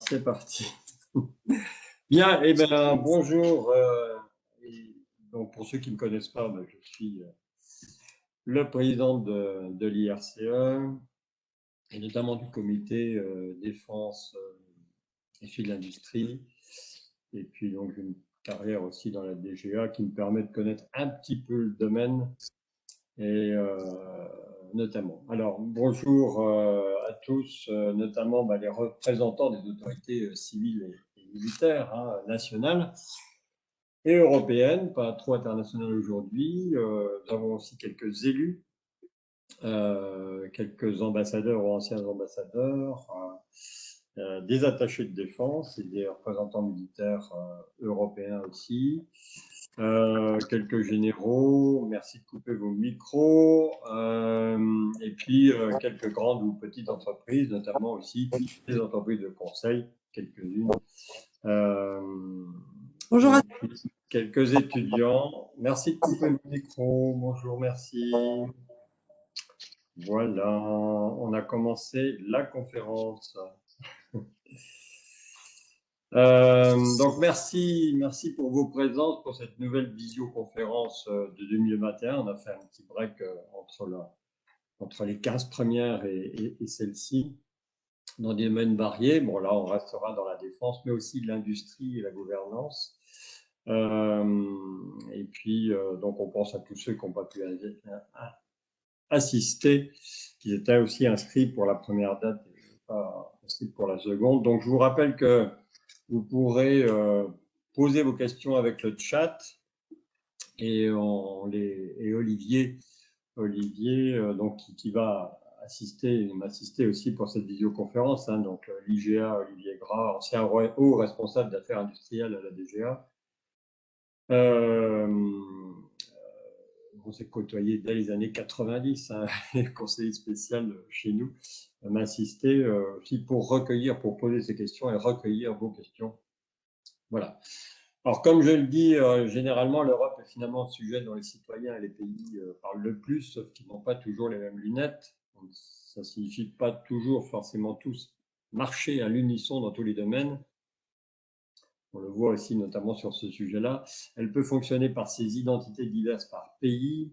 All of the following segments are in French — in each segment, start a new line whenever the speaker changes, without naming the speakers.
C'est parti. Bien, eh bien, bonjour. Donc, pour ceux qui ne me connaissent pas, je suis le président de l'IRCE et notamment du comité défense et de l'industrie. Et puis, donc, j'ai une carrière aussi dans la DGA qui me permet de connaître un petit peu le domaine et notamment. Alors, bonjour à tous, notamment les représentants des autorités civiles et militaires nationales et européennes, pas trop internationales aujourd'hui. Nous avons aussi quelques élus, quelques ambassadeurs ou anciens ambassadeurs, des attachés de défense et des représentants militaires européens aussi. Quelques généraux, merci de couper vos micros, et puis quelques grandes ou petites entreprises, notamment aussi des entreprises de conseil, quelques-unes,
Bonjour
et
à
puis quelques étudiants. Merci de couper vos micros, bonjour, merci. Voilà, on a commencé la conférence. Donc merci pour vos présences pour cette nouvelle visioconférence de 2021. On a fait un petit break entre les 15 premières et celle-ci, dans des domaines variés. Bon, là, on restera dans la défense, mais aussi l'industrie et la gouvernance. Et puis, donc, on pense à tous ceux qui n'ont pas pu assister, qui étaient aussi inscrits pour la première date et pas inscrits pour la seconde. Donc, je vous rappelle que vous pourrez poser vos questions avec le chat et Olivier donc qui va m'assister aussi pour cette visioconférence. Donc l'IGA, Olivier Gras, ancien haut responsable d'affaires industrielles à la DGA. On s'est côtoyé dès les années 90, conseiller spécial chez nous, m'assister aussi pour poser ces questions et recueillir vos questions. Voilà. Alors, comme je le dis, généralement, l'Europe est finalement le sujet dont les citoyens et les pays parlent le plus, sauf qu'ils n'ont pas toujours les mêmes lunettes. Donc, ça ne signifie pas toujours forcément tous marcher à l'unisson dans tous les domaines. On le voit aussi notamment sur ce sujet-là. Elle peut fonctionner par ses identités diverses par pays,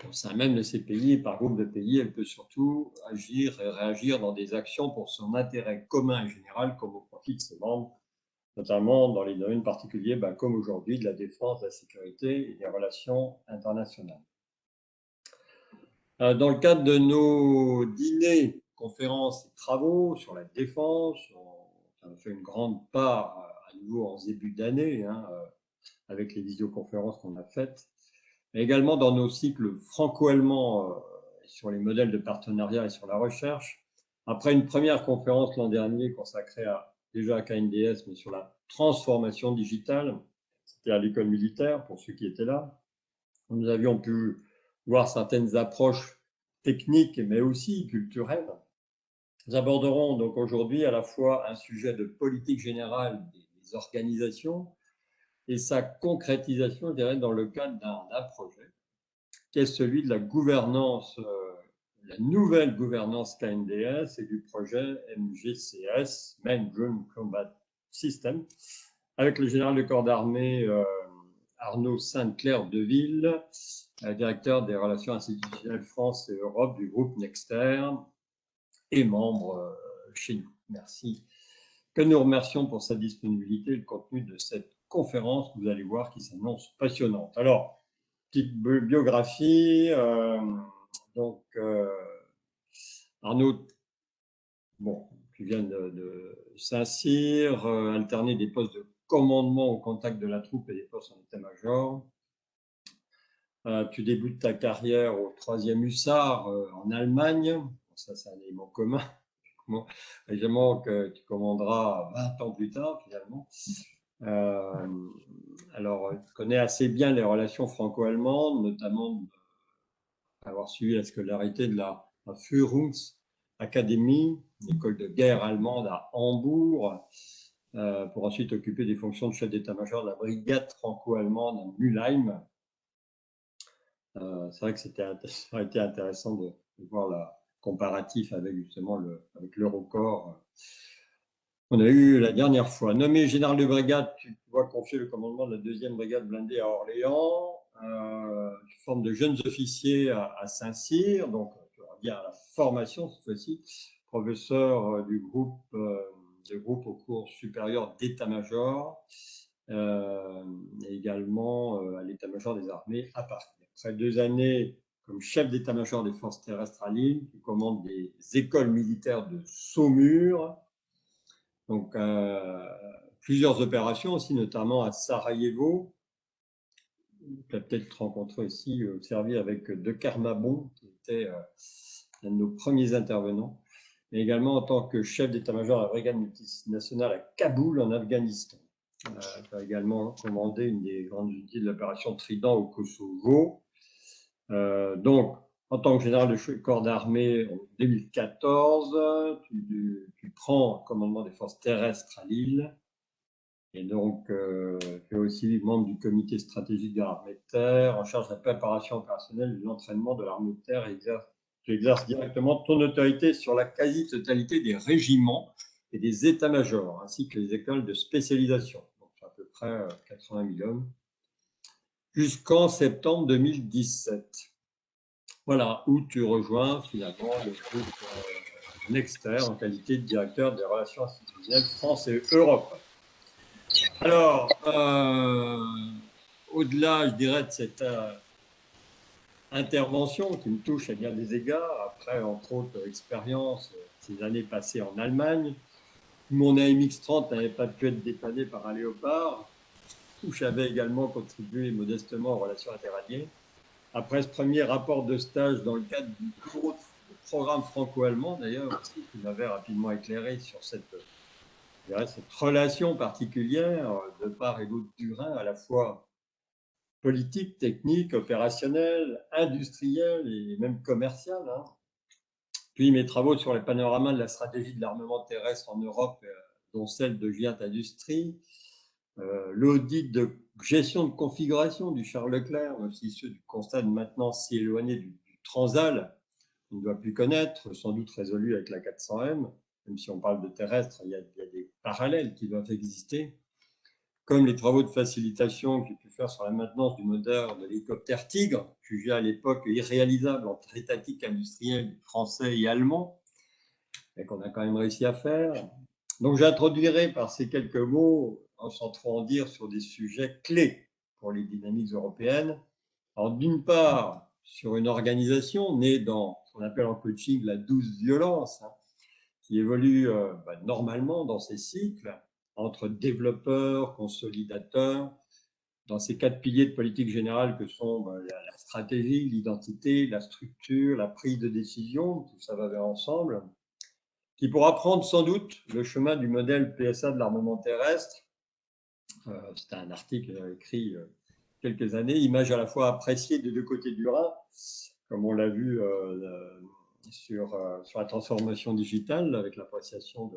au sein même de ces pays et par groupe de pays. Elle peut surtout agir et réagir dans des actions pour son intérêt commun et général, comme au profit de ses membres, notamment dans les domaines particuliers, comme aujourd'hui, de la défense, de la sécurité et des relations internationales. Dans le cadre de nos dîners, conférences et travaux sur la défense, on a fait une grande part à nouveau en début d'année, avec les visioconférences qu'on a faites, mais également dans nos cycles franco-allemands sur les modèles de partenariat et sur la recherche. Après une première conférence l'an dernier consacrée déjà à KNDS, mais sur la transformation digitale, c'était à l'école militaire pour ceux qui étaient là. Nous avions pu voir certaines approches techniques, mais aussi culturelles. Nous aborderons donc aujourd'hui à la fois un sujet de politique générale des organisations et sa concrétisation, je dirais, dans le cadre d'un projet, qui est celui de la gouvernance, la nouvelle gouvernance KNDS et du projet MGCS, Main Ground Combat System, avec le général de corps d'armée Arnaud Sainte-Claire-Deville, directeur des relations institutionnelles France et Europe du groupe Nexter et membre chez nous. Merci. Que nous remercions pour sa disponibilité et le contenu de cette conférence que vous allez voir qui s'annonce passionnante. Alors, petite biographie. Donc, Arnaud, qui vient de Saint-Cyr, alterner des postes de commandement au contact de la troupe et des postes en état-major. Tu débutes ta carrière au 3e Hussard en Allemagne. Ça, c'est un élément commun. Régiment que tu commanderas 20 ans plus tard, finalement. Alors, tu connais assez bien les relations franco-allemandes, notamment avoir suivi la scolarité de la Führungsakademie, l'école de guerre allemande à Hambourg, pour ensuite occuper des fonctions de chef d'état-major de la brigade franco-allemande à Mülheim. C'est vrai que ça a été intéressant de voir la comparatif avec justement avec l'Eurocorps On a eu la dernière fois. Nommé général de brigade, tu vois confier le commandement de la 2e brigade blindée à Orléans, sous forme de jeunes officiers à Saint-Cyr, donc tu reviens à la formation cette fois-ci, professeur du groupe au cours supérieur d'état-major, et également à l'état-major des armées à Paris. Après 2 années comme chef d'état-major des forces terrestres à Lille, qui commande des écoles militaires de Saumur. Donc, plusieurs opérations aussi, notamment à Sarajevo. Tu as peut-être rencontré aussi, servi avec De Kermabon, qui était un de nos premiers intervenants, mais également en tant que chef d'état-major de la brigade multinationale à Kaboul, en Afghanistan. Tu as également commandé une des grandes unités de l'opération Trident au Kosovo. Donc, en tant que général de corps d'armée en 2014, tu prends le commandement des forces terrestres à Lille. Et donc, tu es aussi membre du comité stratégique de l'armée de terre, en charge de la préparation opérationnelle et de l'entraînement de l'armée de terre. Tu exerces directement ton autorité sur la quasi-totalité des régiments et des états-majors, ainsi que les écoles de spécialisation. Donc, à peu près 80 000 hommes, jusqu'en septembre 2017. Voilà, où tu rejoins finalement le groupe Nexter en qualité de directeur des relations institutionnelles France et Europe. Alors, au-delà, je dirais, de cette intervention qui me touche à bien des égards, après, entre autres, expérience, ces années passées en Allemagne, mon AMX-30 n'avait pas pu être dépanné par un Léopard, où j'avais également contribué modestement aux relations interalliées. Après ce premier rapport de stage dans le cadre du gros programme franco-allemand, d'ailleurs, aussi, qui m'avait rapidement éclairé sur cette relation particulière de part et d'autre du Rhin, à la fois politique, technique, opérationnelle, industrielle et même commerciale. Puis mes travaux sur les panoramas de la stratégie de l'armement terrestre en Europe, dont celle de Giat Industries, l'audit de gestion de configuration du Charles Leclerc, mais aussi ceux du constat de maintenance si éloigné du Transal, on ne doit plus connaître, sans doute résolu avec la 400M, même si on parle de terrestre, il y a des parallèles qui doivent exister, comme les travaux de facilitation que j'ai pu faire sur la maintenance du moteur de l'hélicoptère Tigre, jugé à l'époque irréalisable entre étatiques industriels français et allemands, et qu'on a quand même réussi à faire. Donc j'introduirai par ces quelques mots, sans trop en dire, sur des sujets clés pour les dynamiques européennes. Alors d'une part, sur une organisation née dans ce qu'on appelle en coaching la douce violence, qui évolue normalement dans ces cycles, entre développeurs, consolidateurs, dans ces 4 piliers de politique générale que sont la stratégie, l'identité, la structure, la prise de décision, tout ça va vers ensemble, qui pourra prendre sans doute le chemin du modèle PSA de l'armement terrestre. C'était un article que j'avais écrit quelques années, image à la fois appréciée des deux côtés du Rhin, comme on l'a vu sur la transformation digitale avec l'appréciation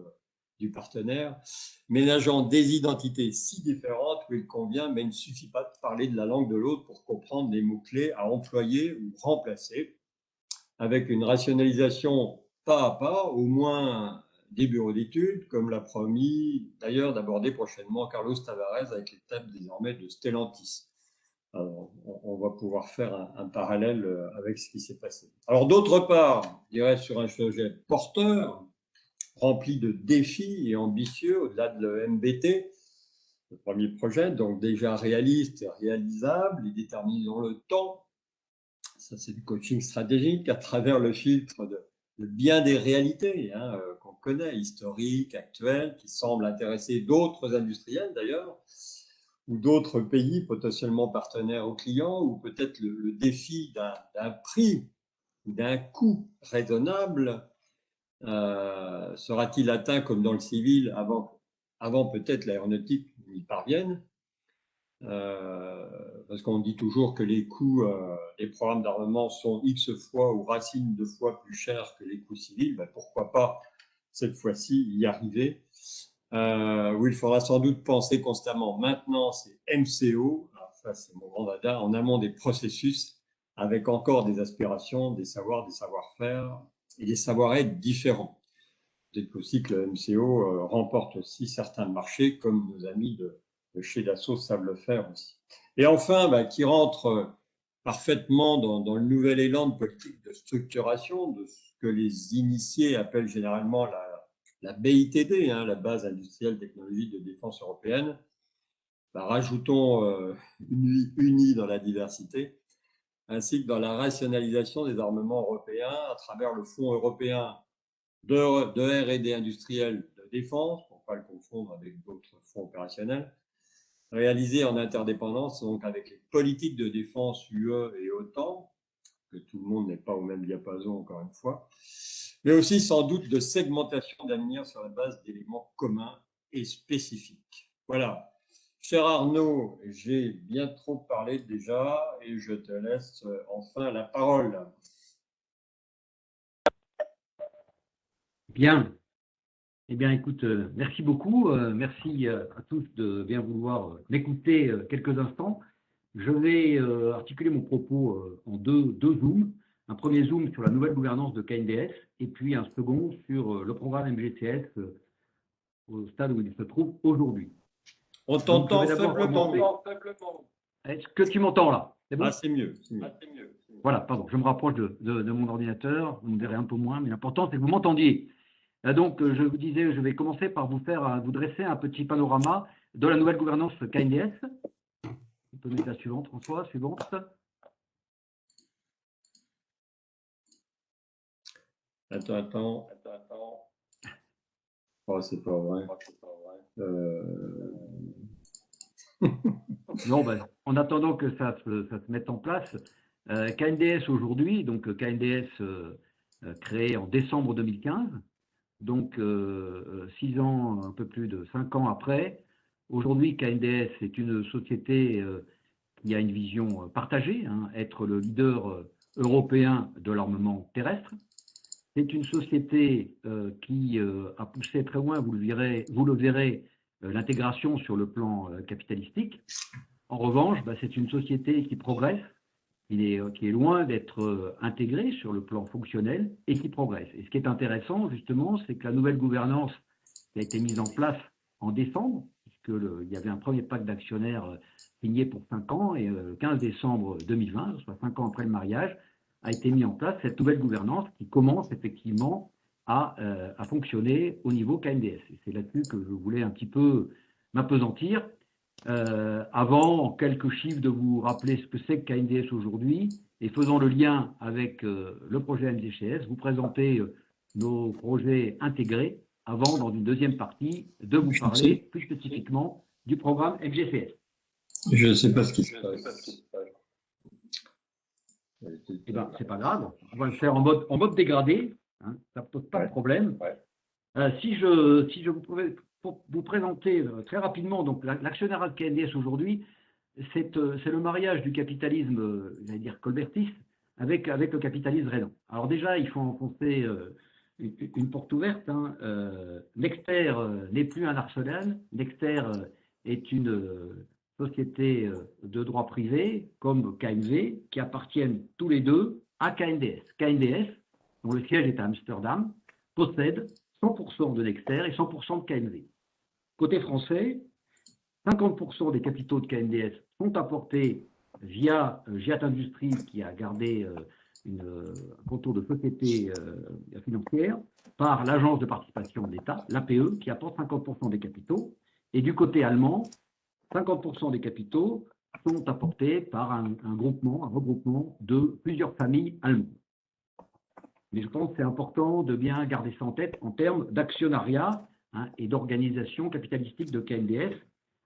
du partenaire, ménageant des identités si différentes où il convient, mais il ne suffit pas de parler de la langue de l'autre pour comprendre les mots-clés à employer ou remplacer, avec une rationalisation pas à pas, au moins des bureaux d'études, comme l'a promis d'ailleurs d'aborder prochainement Carlos Tavares avec l'étape désormais de Stellantis. Alors, on va pouvoir faire un parallèle avec ce qui s'est passé. Alors, d'autre part, je dirais sur un sujet porteur, rempli de défis et ambitieux, au-delà de l'EMBT, le premier projet, donc déjà réaliste et réalisable, et déterminé dans le temps. Ça, c'est du coaching stratégique à travers le filtre de bien des réalités qu'on connaît, historiques, actuelles, qui semblent intéresser d'autres industriels d'ailleurs, ou d'autres pays potentiellement partenaires aux clients, ou peut-être le défi d'un prix ou d'un coût raisonnable sera-t-il atteint comme dans le civil avant peut-être l'aéronautique y parvienne, parce qu'on dit toujours que les coûts des programmes d'armement sont X fois ou racines de fois plus chers que les coûts civils. Ben, pourquoi pas cette fois-ci y arriver, où il faudra sans doute penser constamment maintenance et MCO, ça c'est mon grand dada, en amont des processus, avec encore des aspirations, des savoirs, des savoir-faire et des savoir-être différents. peut-être aussi que le MCO remporte aussi certains marchés, comme nos amis de chez Dassault savent le faire aussi. Et enfin, qui rentre parfaitement dans le nouvel élan de politique de structuration, de ce que les initiés appellent généralement la BITD, la base industrielle technologique de défense européenne. Rajoutons une unie dans la diversité, ainsi que dans la rationalisation des armements européens à travers le Fonds européen de R&D industriel de défense, pour ne pas le confondre avec d'autres fonds opérationnels, réalisé en interdépendance donc avec les politiques de défense UE et OTAN, que tout le monde n'est pas au même diapason encore une fois, mais aussi sans doute de segmentation d'avenir sur la base d'éléments communs et spécifiques. Voilà. Cher Arnaud, j'ai bien trop parlé déjà et je te laisse enfin la parole.
Bien. Eh bien, écoute, merci beaucoup. Merci à tous de bien vouloir m'écouter quelques instants. Je vais articuler mon propos en deux zooms. Un premier zoom sur la nouvelle gouvernance de KNDS et puis un second sur le programme MGCS au stade où il se trouve aujourd'hui.
On t'entend faiblement.
Est-ce que tu m'entends là?
C'est bon? C'est mieux.
Voilà, pardon, je me rapproche de mon ordinateur. Vous me verrez un peu moins, mais l'important, c'est que vous m'entendiez. Donc, je vous disais, je vais commencer par vous dresser un petit panorama de la nouvelle gouvernance KNDS. On peut mettre la suivante, François, suivante.
Attends. Oh, c'est pas vrai.
Non, en attendant que ça se mette en place, KNDS aujourd'hui, donc KNDS créé en décembre 2015, donc 6 ans, un peu plus de 5 ans après. Aujourd'hui, KNDS est une société qui a une vision partagée, être le leader européen de l'armement terrestre. C'est une société qui a poussé très loin, vous le verrez, l'intégration sur le plan capitalistique. En revanche, c'est une société qui progresse, qui est loin d'être intégrée sur le plan fonctionnel et qui progresse. Et ce qui est intéressant, justement, c'est que la nouvelle gouvernance qui a été mise en place en décembre, puisqu'il y avait un premier pacte d'actionnaires signé pour 5 ans, et le 15 décembre 2020, soit 5 ans après le mariage, a été mis en place cette nouvelle gouvernance qui commence effectivement à fonctionner au niveau KNDS. Et c'est là-dessus que je voulais un petit peu m'appesantir. Avant, en quelques chiffres, de vous rappeler ce que c'est que KNDS aujourd'hui, et faisant le lien avec le projet MGCS, vous présenter nos projets intégrés, avant, dans une deuxième partie, de vous parler plus spécifiquement du programme MGCS.
Je ne sais pas ce qui se passe.
Eh bien, c'est pas grave, on va le faire en mode dégradé, ça ne pose pas de problème. Si je vous présenter très rapidement donc l'actionnariat de KNDS aujourd'hui, c'est le mariage du capitalisme, j'allais dire colbertiste, avec le capitalisme rhénan. Alors déjà, il faut enfoncer une porte ouverte. Nexter n'est plus un arsenal. Nexter est une société de droit privé, comme KMV, qui appartiennent tous les deux à KNDS. KNDS, dont le siège est à Amsterdam, possède 100% de Nexter et 100% de KMV. Côté français, 50% des capitaux de KNDS sont apportés via Giat Industries, qui a gardé un contour de société financière, par l'agence de participation de l'État, l'APE, qui apporte 50% des capitaux. Et du côté allemand, 50% des capitaux sont apportés par un regroupement de plusieurs familles allemandes. Mais je pense que c'est important de bien garder ça en tête en termes d'actionnariat et d'organisation capitalistique de KNDS.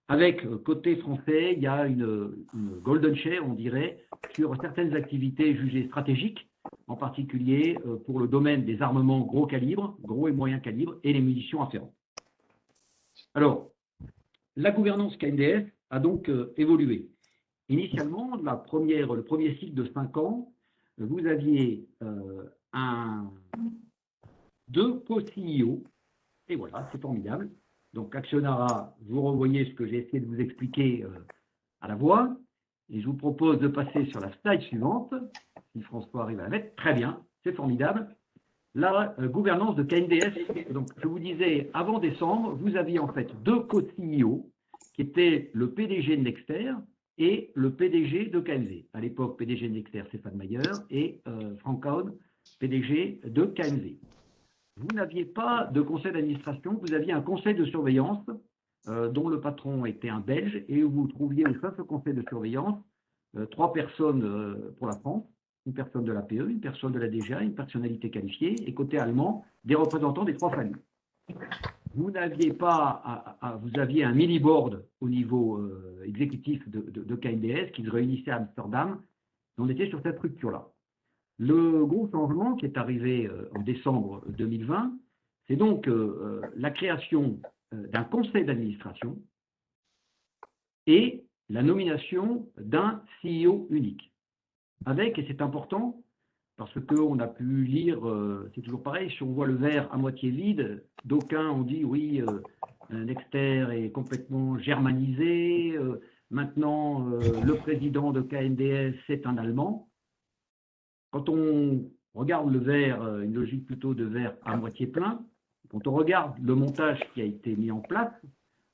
Avec côté français, il y a une golden share, on dirait, sur certaines activités jugées stratégiques, en particulier pour le domaine des armements gros et moyen calibre, et les munitions afférentes. Alors, la gouvernance KNDS a donc évolué. Initialement, le premier cycle de 5 ans, vous aviez deux co-CEO, et voilà, c'est formidable. Donc, actionnariat, vous revoyez ce que j'ai essayé de vous expliquer à la voix, et je vous propose de passer sur la slide suivante, si François arrive à la mettre. Très bien, c'est formidable. la gouvernance de KNDS. Donc, je vous disais, avant décembre, vous aviez en fait deux co-CEO qui étaient le PDG de Nexter et le PDG de KMV. À l'époque, PDG de Nexter, Stéphane Mayer, et Frank Hahn, PDG de KMV. Vous n'aviez pas de conseil d'administration, vous aviez un conseil de surveillance dont le patron était un Belge, et vous trouviez au sein de ce conseil de surveillance trois personnes pour la France, une personne de l'APE, une personne de la DGA, une personnalité qualifiée, et côté allemand, des représentants des trois familles. Vous n'aviez pas, vous aviez un mini-board au niveau exécutif de KNDS qui se réunissait à Amsterdam. On était sur cette structure-là. Le gros changement qui est arrivé en décembre 2020, c'est donc la création d'un conseil d'administration et la nomination d'un CEO unique. Avec, et c'est important, parce qu'on a pu lire, c'est toujours pareil, si on voit le verre à moitié vide, d'aucuns ont dit oui, Nexter est complètement germanisé, maintenant le président de KNDS c'est un Allemand. Quand on regarde le verre, une logique plutôt de verre à moitié plein, quand on regarde le montage qui a été mis en place,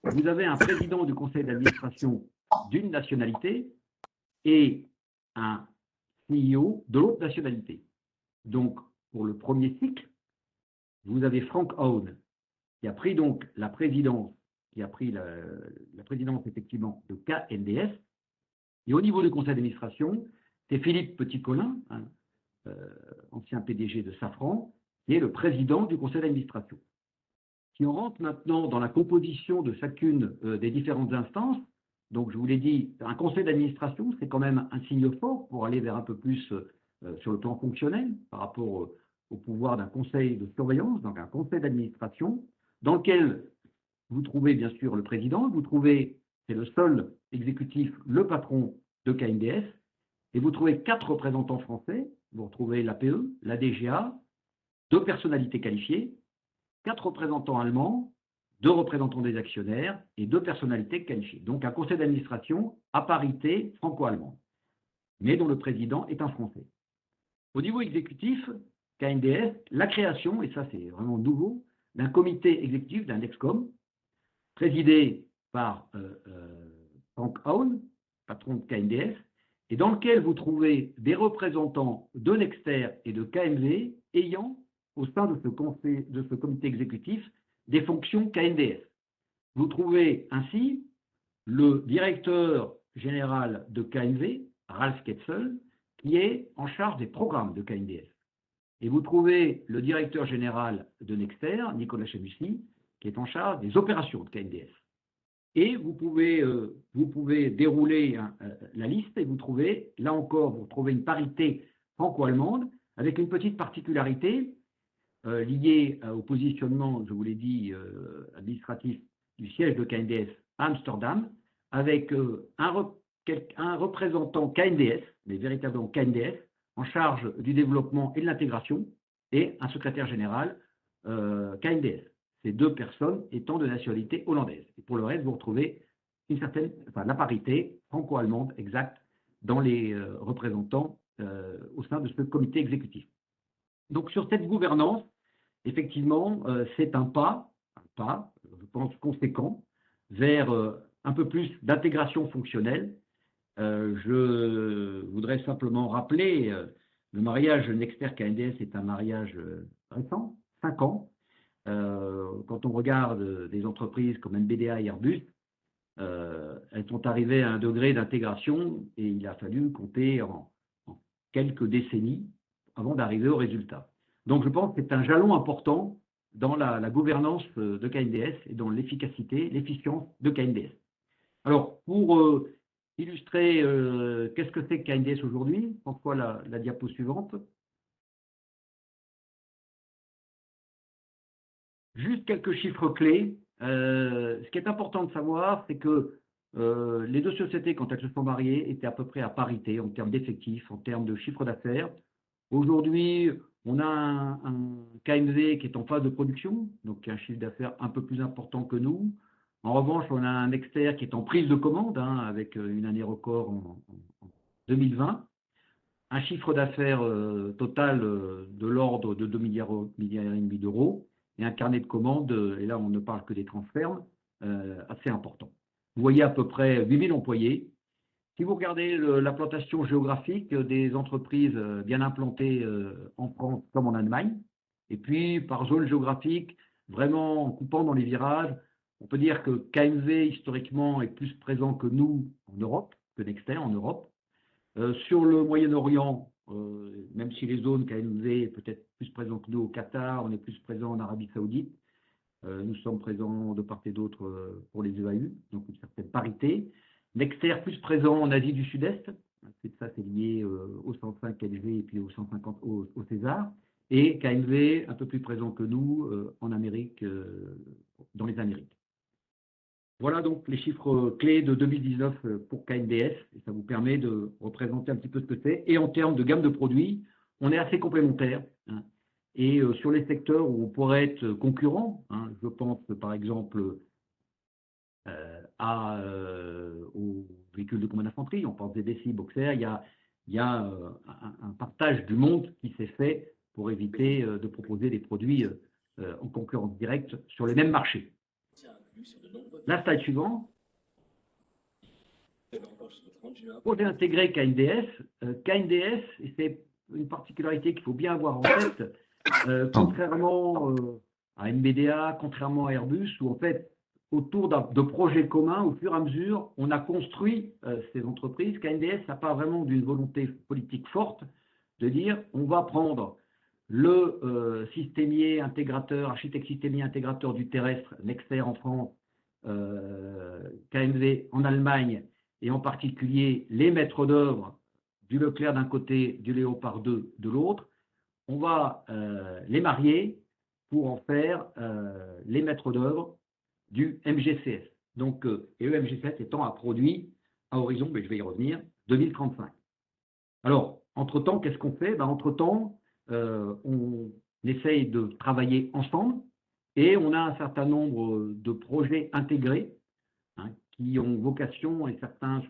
vous avez un président du conseil d'administration d'une nationalité et un CEO de l'autre nationalité. Donc, pour le premier cycle, vous avez Frank Hahn qui a pris donc la présidence, qui a pris la présidence effectivement de KNDS. Et au niveau du conseil d'administration, c'est Philippe Petit-Colin, ancien PDG de Safran, qui est le président du conseil d'administration. Si on rentre maintenant dans la composition de chacune des différentes instances, donc je vous l'ai dit, un conseil d'administration, c'est quand même un signe fort pour aller vers un peu plus sur le plan fonctionnel par rapport au pouvoir d'un conseil de surveillance, donc un conseil d'administration, dans lequel vous trouvez bien sûr le président, vous trouvez, c'est le seul exécutif, le patron de KNDS, et vous trouvez 4 représentants français, vous retrouvez l'APE, la DGA, 2 personnalités qualifiées, 4 représentants allemands, 2 représentants des actionnaires et 2 personnalités qualifiées. Donc un conseil d'administration à parité franco-allemande, mais dont le président est un Français. Au niveau exécutif, KNDS, la création, et ça c'est vraiment nouveau, d'un comité exécutif, d'un ExCom, présidé par Frank Hahn, patron de KNDS, et dans lequel vous trouvez des représentants de Nexter et de KMV ayant, au sein de ce comité exécutif, des fonctions KNDS. Vous trouvez ainsi le directeur général de KMV, Ralph Ketzel, qui est en charge des programmes de KNDS. Et vous trouvez le directeur général de Nexter, Nicolas Chamussi, qui est en charge des opérations de KNDS. Et vous pouvez dérouler la liste et vous trouvez, là encore, vous trouvez une parité franco-allemande avec une petite particularité liée au positionnement, je vous l'ai dit, administratif du siège de KNDS à Amsterdam, avec un représentant KNDS, mais véritablement KNDS, en charge du développement et de l'intégration, et un secrétaire général KNDS. Ces 2 personnes étant de nationalité hollandaise. Et pour le reste, vous retrouvez la parité franco-allemande exacte dans les représentants au sein de ce comité exécutif. Donc sur cette gouvernance, effectivement, c'est un pas, je pense, conséquent vers un peu plus d'intégration fonctionnelle. Je voudrais simplement rappeler, le mariage Nexter-KNDS est un mariage récent, 5 ans. Quand on regarde des entreprises comme NBDA et Airbus, elles sont arrivées à un degré d'intégration et il a fallu compter en quelques décennies avant d'arriver au résultat. Donc je pense que c'est un jalon important dans la gouvernance de KNDS et dans l'efficacité, l'efficience de KNDS. Alors pour illustrer qu'est-ce que c'est que KNDS aujourd'hui, pourquoi la diapo suivante. Juste quelques chiffres clés. Ce qui est important de savoir, c'est que les 2 sociétés, quand elles se sont mariées, étaient à peu près à parité en termes d'effectifs, en termes de chiffre d'affaires. Aujourd'hui, on a un KMV qui est en phase de production, donc qui a un chiffre d'affaires un peu plus important que nous. En revanche, on a un Nexter qui est en prise de commande, avec une année record en 2020. un chiffre d'affaires total de l'ordre de 2,5 milliards d'euros et un carnet de commandes, et là on ne parle que des transferts, assez important. Vous voyez à peu près 8 000 employés. Si vous regardez l'implantation géographique des entreprises bien implantées en France comme en Allemagne, et puis par zone géographique, vraiment en coupant dans les virages, on peut dire que KMV historiquement est plus présent que nous en Europe, que Nexter en Europe. Sur le Moyen-Orient, même si les zones KMV est peut-être plus présent que nous au Qatar, on est plus présent en Arabie Saoudite. Nous sommes présents de part et d'autre pour les EAU, donc une certaine parité. Nexter plus présent en Asie du Sud-Est, c'est lié au 105 LV et puis au 150 au César. Et KMV un peu plus présent que nous en Amérique, dans les Amériques. Voilà donc les chiffres clés de 2019 pour KNDS, et ça vous permet de représenter un petit peu ce que c'est. Et en termes de gamme de produits, on est assez complémentaires. Hein. Et sur les secteurs où on pourrait être concurrent, hein, je pense par exemple aux véhicules de combat d'infanterie, on pense des décis, Boxer, il y a un partage du monde qui s'est fait pour éviter de proposer des produits en concurrence directe sur les mêmes marchés. La slide suivante. Projet intégré KNDS. KNDS, et c'est une particularité qu'il faut bien avoir en tête, contrairement à MBDA, contrairement à Airbus, où en fait, autour de projets communs, au fur et à mesure, on a construit ces entreprises. KNDS n'a pas vraiment d'une volonté politique forte de dire on va prendre le systémier intégrateur, architecte systémier intégrateur du terrestre, Nexter en France, KMV en Allemagne, et en particulier les maîtres d'œuvre du Leclerc d'un côté, du Léopard 2 de l'autre. On va les marier pour en faire les maîtres d'œuvre du MGCS. Donc, et le MGCS étant un produit à horizon, mais je vais y revenir, 2035. Alors, entre-temps, qu'est-ce qu'on fait? Entre-temps, on essaye de travailler ensemble et on a un certain nombre de projets intégrés hein, qui ont vocation, et certains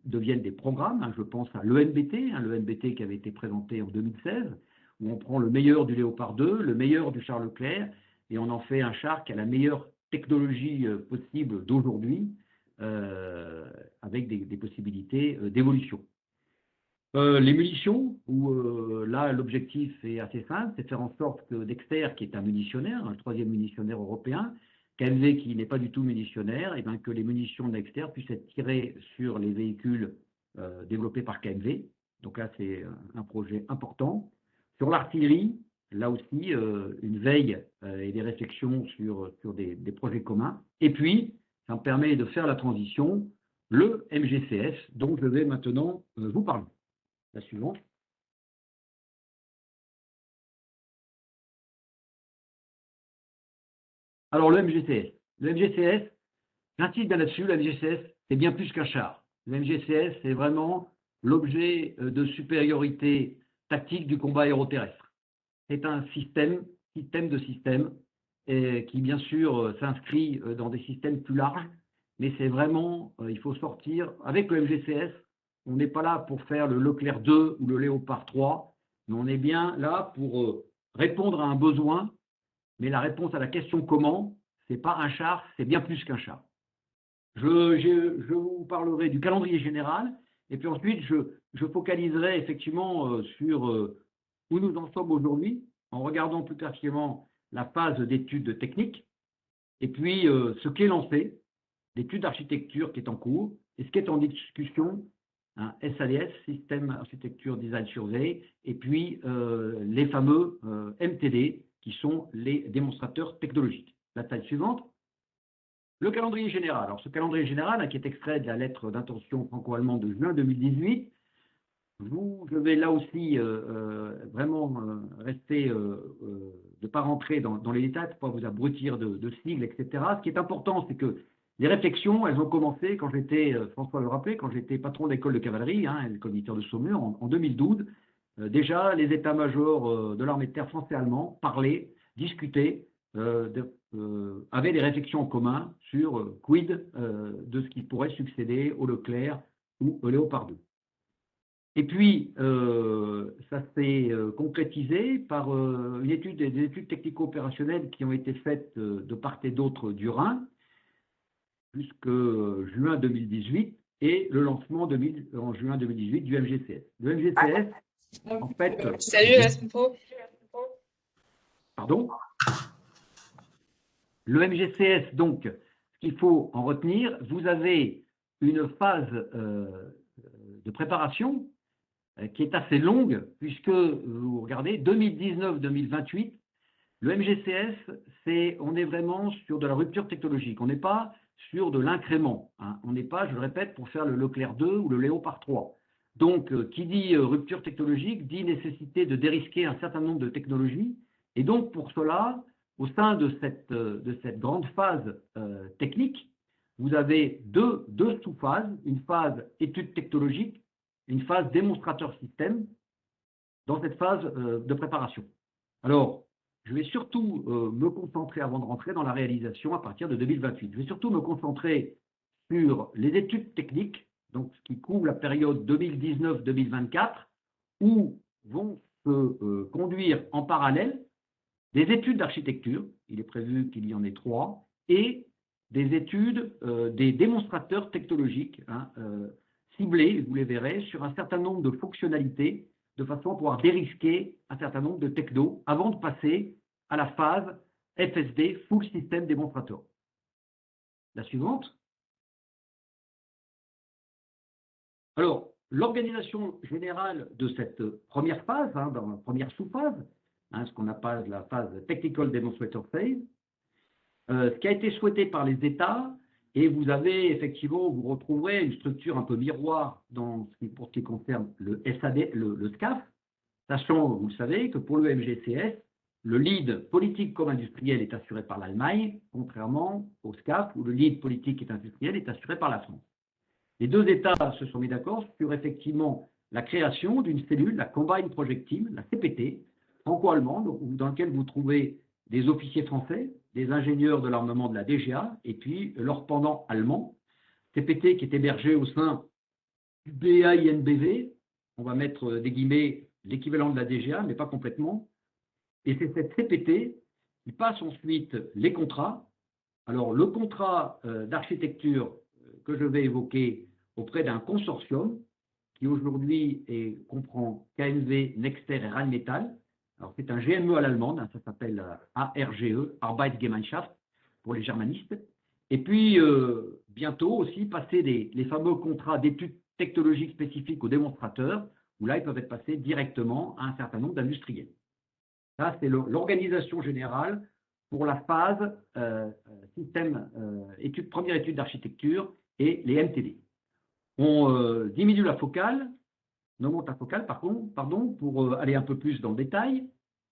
deviennent des programmes. Hein, je pense à l'ENBT, hein, l'ENBT qui avait été présenté en 2016, où on prend le meilleur du Léopard 2, le meilleur du Charles Leclerc, et on en fait un char qui a la meilleure technologie possible d'aujourd'hui, avec des possibilités d'évolution. Les munitions, où là l'objectif est assez simple, c'est de faire en sorte que Dexter, qui est un munitionnaire, le troisième munitionnaire européen, KMV qui n'est pas du tout munitionnaire, et bien que les munitions de Dexter puissent être tirées sur les véhicules développés par KMV. Donc là c'est un projet important. Sur l'artillerie, là aussi une veille et des réflexions sur des projets communs. Et puis ça me permet de faire la transition, le MGCS, dont je vais maintenant vous parler. La suivante. Alors, le MGCS. Le MGCS, j'insiste bien là-dessus, le MGCS, c'est bien plus qu'un char. Le MGCS, c'est vraiment l'objet de supériorité tactique du combat aéroterrestre. C'est un système de systèmes, qui, bien sûr, s'inscrit dans des systèmes plus larges, mais c'est vraiment, il faut sortir, avec le MGCS, on n'est pas là pour faire le Leclerc 2 ou le Léopard 3, mais on est bien là pour répondre à un besoin, mais la réponse à la question comment, ce n'est pas un char, c'est bien plus qu'un char. Je vous parlerai du calendrier général, et puis ensuite je focaliserai effectivement sur où nous en sommes aujourd'hui, en regardant plus particulièrement la phase d'études techniques, et puis ce qui est lancé, l'étude d'architecture qui est en cours, et ce qui est en discussion, hein, SADS, System Architecture Design Survey, et puis les fameux MTD, qui sont les démonstrateurs technologiques. La slide suivante. Le calendrier général. Alors, ce calendrier général, hein, qui est extrait de la lettre d'intention franco-allemande de juin 2018, je vais là aussi vraiment rester, de ne pas rentrer dans les détails, pour ne pas vous abrutir de sigles, etc. Ce qui est important, c'est que les réflexions, elles ont commencé quand j'étais, François le rappelait, quand j'étais patron de l'école de cavalerie, hein, l'école militaire de Saumur, en 2012. Déjà, les états-majors de l'armée de terre français et allemand parlaient, discutaient, avaient des réflexions en commun sur quid de ce qui pourrait succéder au Leclerc ou au Léopard 2. Et puis, ça s'est concrétisé par des études technico-opérationnelles qui ont été faites de part et d'autre du Rhin jusque juin 2018 et le lancement en juin 2018 du MGCS. Le MGCS, en fait…
Salut, la semaine pro.
Pardon? Le MGCS, donc, ce qu'il faut en retenir, vous avez une phase de préparation qui est assez longue, puisque vous regardez, 2019-2028, le MGCS, on est vraiment sur de la rupture technologique. On n'est pas sur de l'incrément. Hein. On n'est pas, je le répète, pour faire le Leclerc 2 ou le Léopard 3. Donc, qui dit rupture technologique, dit nécessité de dérisquer un certain nombre de technologies. Et donc, pour cela, au sein de cette grande phase technique, vous avez deux sous-phases, une phase étude technologique, une phase démonstrateur système, dans cette phase de préparation. Alors, je vais surtout me concentrer, avant de rentrer dans la réalisation à partir de 2028, je vais surtout me concentrer sur les études techniques, donc ce qui couvre la période 2019-2024, où vont se conduire en parallèle des études d'architecture, il est prévu qu'il y en ait 3, et des études, des démonstrateurs technologiques ciblés, vous les verrez, sur un certain nombre de fonctionnalités, de façon à pouvoir dérisquer un certain nombre de technos avant de passer à la phase FSD, Full System Demonstrator. La suivante. Alors, l'organisation générale de cette première phase, dans la première sous-phase, ce qu'on appelle la phase Technical Demonstrator Phase, ce qui a été souhaité par les États, et vous avez effectivement, vous retrouverez une structure un peu miroir pour ce qui concerne le SAD, le SCAF, sachant, vous le savez, que pour le MGCS, le lead politique comme industriel est assuré par l'Allemagne, contrairement au SCAF, où le lead politique et industriel est assuré par la France. Les deux États se sont mis d'accord sur effectivement la création d'une cellule, la Combined Project Team, la CPT, franco-allemande, dans laquelle vous trouvez des officiers français, des ingénieurs de l'armement de la DGA, et puis leur pendant allemand, CPT qui est hébergé au sein du BAINBV, on va mettre des guillemets l'équivalent de la DGA, mais pas complètement, et c'est cette CPT qui passe ensuite les contrats. Alors le contrat d'architecture que je vais évoquer auprès d'un consortium qui aujourd'hui comprend KNV, Nexter et Rheinmetall. Alors c'est un GME à l'allemande, ça s'appelle ARGE, Arbeitsgemeinschaft pour les germanistes. Et puis bientôt aussi passer les fameux contrats d'études technologiques spécifiques aux démonstrateurs, où là ils peuvent être passés directement à un certain nombre d'industriels. Ça c'est l'organisation générale pour la phase système première étude d'architecture et les MTD. On diminue la focale, on augmente la focale pardon, pour aller un peu plus dans le détail.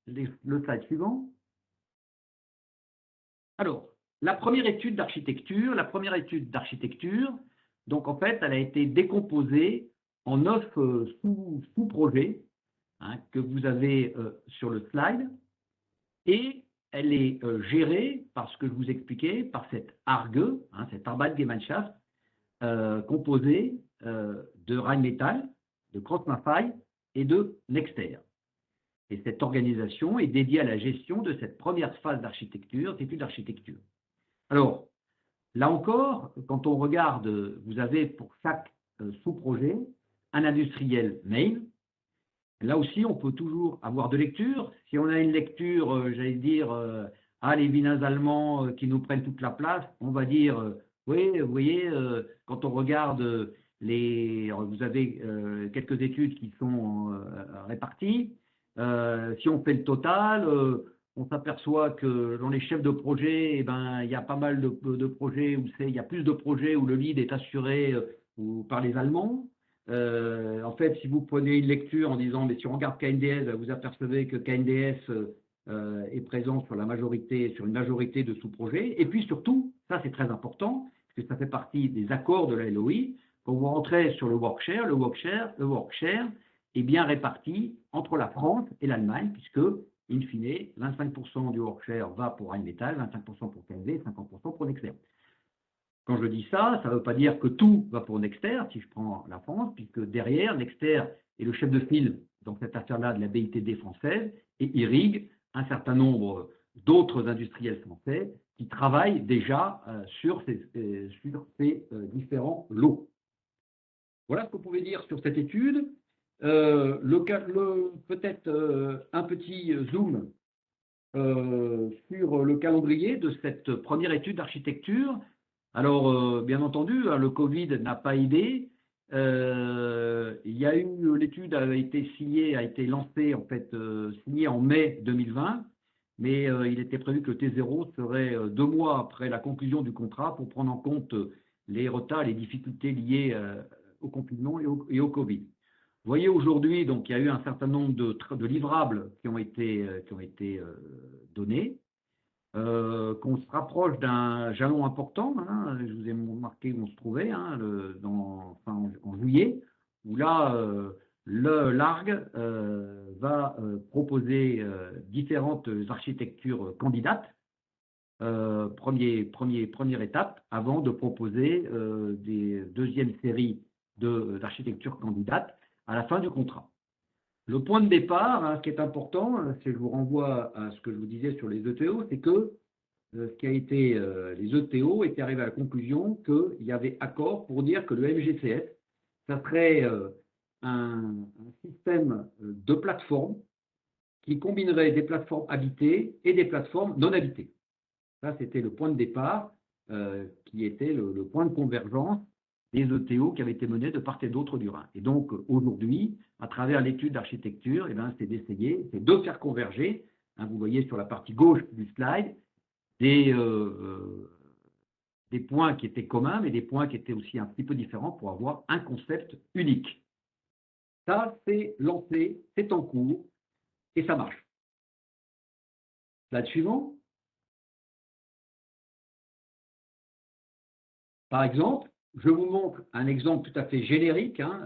Le slide suivant. Alors, la première étude d'architecture, donc en fait, elle a été décomposée en 9 sous-projets que vous avez sur le slide, et elle est gérée par ce que je vous expliquais, par cette ARGE, cette Arbeitsgemeinschaft, composée de Rheinmetall, de Cross-Maffei et de Nexter. Et cette organisation est dédiée à la gestion de cette première phase d'architecture, d'études d'architecture. Alors, là encore, quand on regarde, vous avez pour chaque sous-projet un industriel main. Là aussi, on peut toujours avoir de lecture. Si on a une lecture, j'allais dire, les vilains allemands qui nous prennent toute la place, on va dire, oui, vous voyez, quand on regarde vous avez quelques études qui sont réparties. Si on fait le total, on s'aperçoit que dans les chefs de projet, il y a pas mal de projets où il y a plus de projets où le lead est assuré par les Allemands. En fait, si vous prenez une lecture en disant, mais si on regarde KNDS, vous apercevez que KNDS est présent sur une majorité de sous-projets. Et puis surtout, ça c'est très important, parce que ça fait partie des accords de la LOI, quand vous rentrez sur le workshare est bien réparti entre la France et l'Allemagne, puisque, in fine, 25% du workshare va pour Rheinmetall, 25% pour KNV, 50% pour Nexter. Quand je dis ça, ça ne veut pas dire que tout va pour Nexter, si je prends la France, puisque derrière, Nexter est le chef de file dans cette affaire-là de la BITD française et irrigue un certain nombre d'autres industriels français qui travaillent déjà sur ces différents lots. Voilà ce qu'on pouvait dire sur cette étude. Peut-être un petit zoom sur le calendrier de cette première étude d'architecture. Alors, bien entendu, le Covid n'a pas aidé. L'étude a été lancée, en fait, signée en mai 2020, mais il était prévu que le T0 serait 2 mois après la conclusion du contrat pour prendre en compte les retards, les difficultés liées au confinement et au Covid. Vous voyez aujourd'hui, donc, il y a eu un certain nombre de livrables qui ont été donnés. Qu'on se rapproche d'un jalon important, hein, je vous ai marqué où on se trouvait, hein, en juillet, où là, le LARG va proposer différentes architectures candidates, première étape, avant de proposer des deuxièmes séries d'architectures candidates à la fin du contrat. Le point de départ, hein, ce qui est important, si je vous renvoie à ce que je vous disais sur les ETO, c'est que les ETO étaient arrivés à la conclusion qu'il y avait accord pour dire que le MGCS, ça serait un système de plateformes qui combinerait des plateformes habitées et des plateformes non habitées. Ça, c'était le point de départ qui était le point de convergence des ETO qui avaient été menés de part et d'autre du Rhin. Et donc, aujourd'hui, à travers l'étude d'architecture, c'est d'essayer, c'est de faire converger, hein, vous voyez sur la partie gauche du slide, des points qui étaient communs, mais des points qui étaient aussi un petit peu différents pour avoir un concept unique. Ça, c'est lancé, c'est en cours, et ça marche. Slide suivant. Par exemple, je vous montre un exemple tout à fait générique. Hein,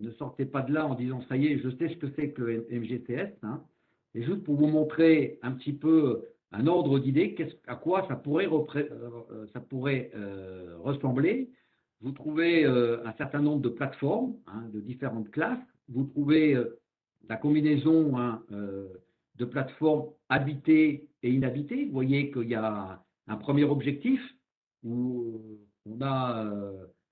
ne sortez pas de là en disant « ça y est, je sais ce que c'est que le MGCS hein ». Et juste pour vous montrer un petit peu un ordre d'idée, à quoi ça pourrait ressembler. Vous trouvez un certain nombre de plateformes hein, de différentes classes. Vous trouvez la combinaison hein, de plateformes habitées et inhabitées. Vous voyez qu'il y a un premier objectif où on a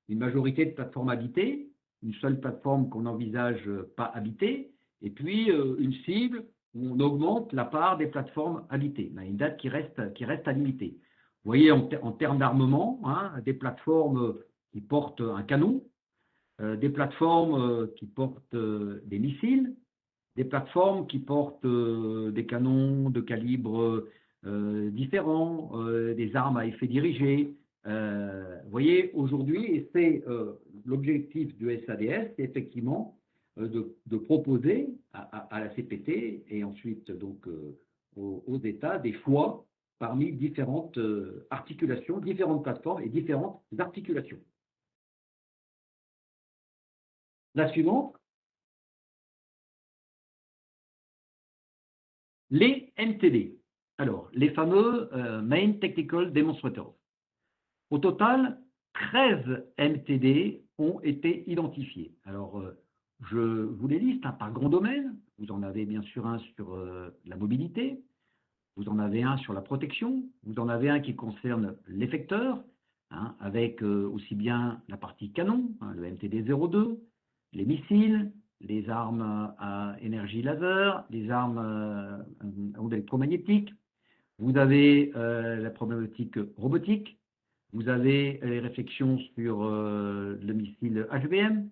une majorité de plateformes habitées, une seule plateforme qu'on n'envisage pas habitée, et puis une cible où on augmente la part des plateformes habitées. On a une date qui reste à limiter. Vous voyez, en termes d'armement, hein, des plateformes qui portent un canon, des plateformes qui portent des missiles, des plateformes qui portent des canons de calibres différents, des armes à effet dirigé. Vous voyez, aujourd'hui, et c'est l'objectif du SADS, c'est effectivement de proposer à la CPT et ensuite donc aux États des choix parmi différentes articulations, différentes plateformes et différentes articulations. La suivante. Les MTD. Alors, les fameux Main Technical Demonstrators. Au total, 13 MTD ont été identifiés. Alors, je vous les liste hein, par grand domaine. Vous en avez bien sûr un sur la mobilité, vous en avez un sur la protection, vous en avez un qui concerne l'effecteur, hein, avec aussi bien la partie canon, hein, le MTD 02, les missiles, les armes à énergie laser, les armes à ondes électromagnétiques. Vous avez la problématique robotique. Vous avez les réflexions sur le missile HBM.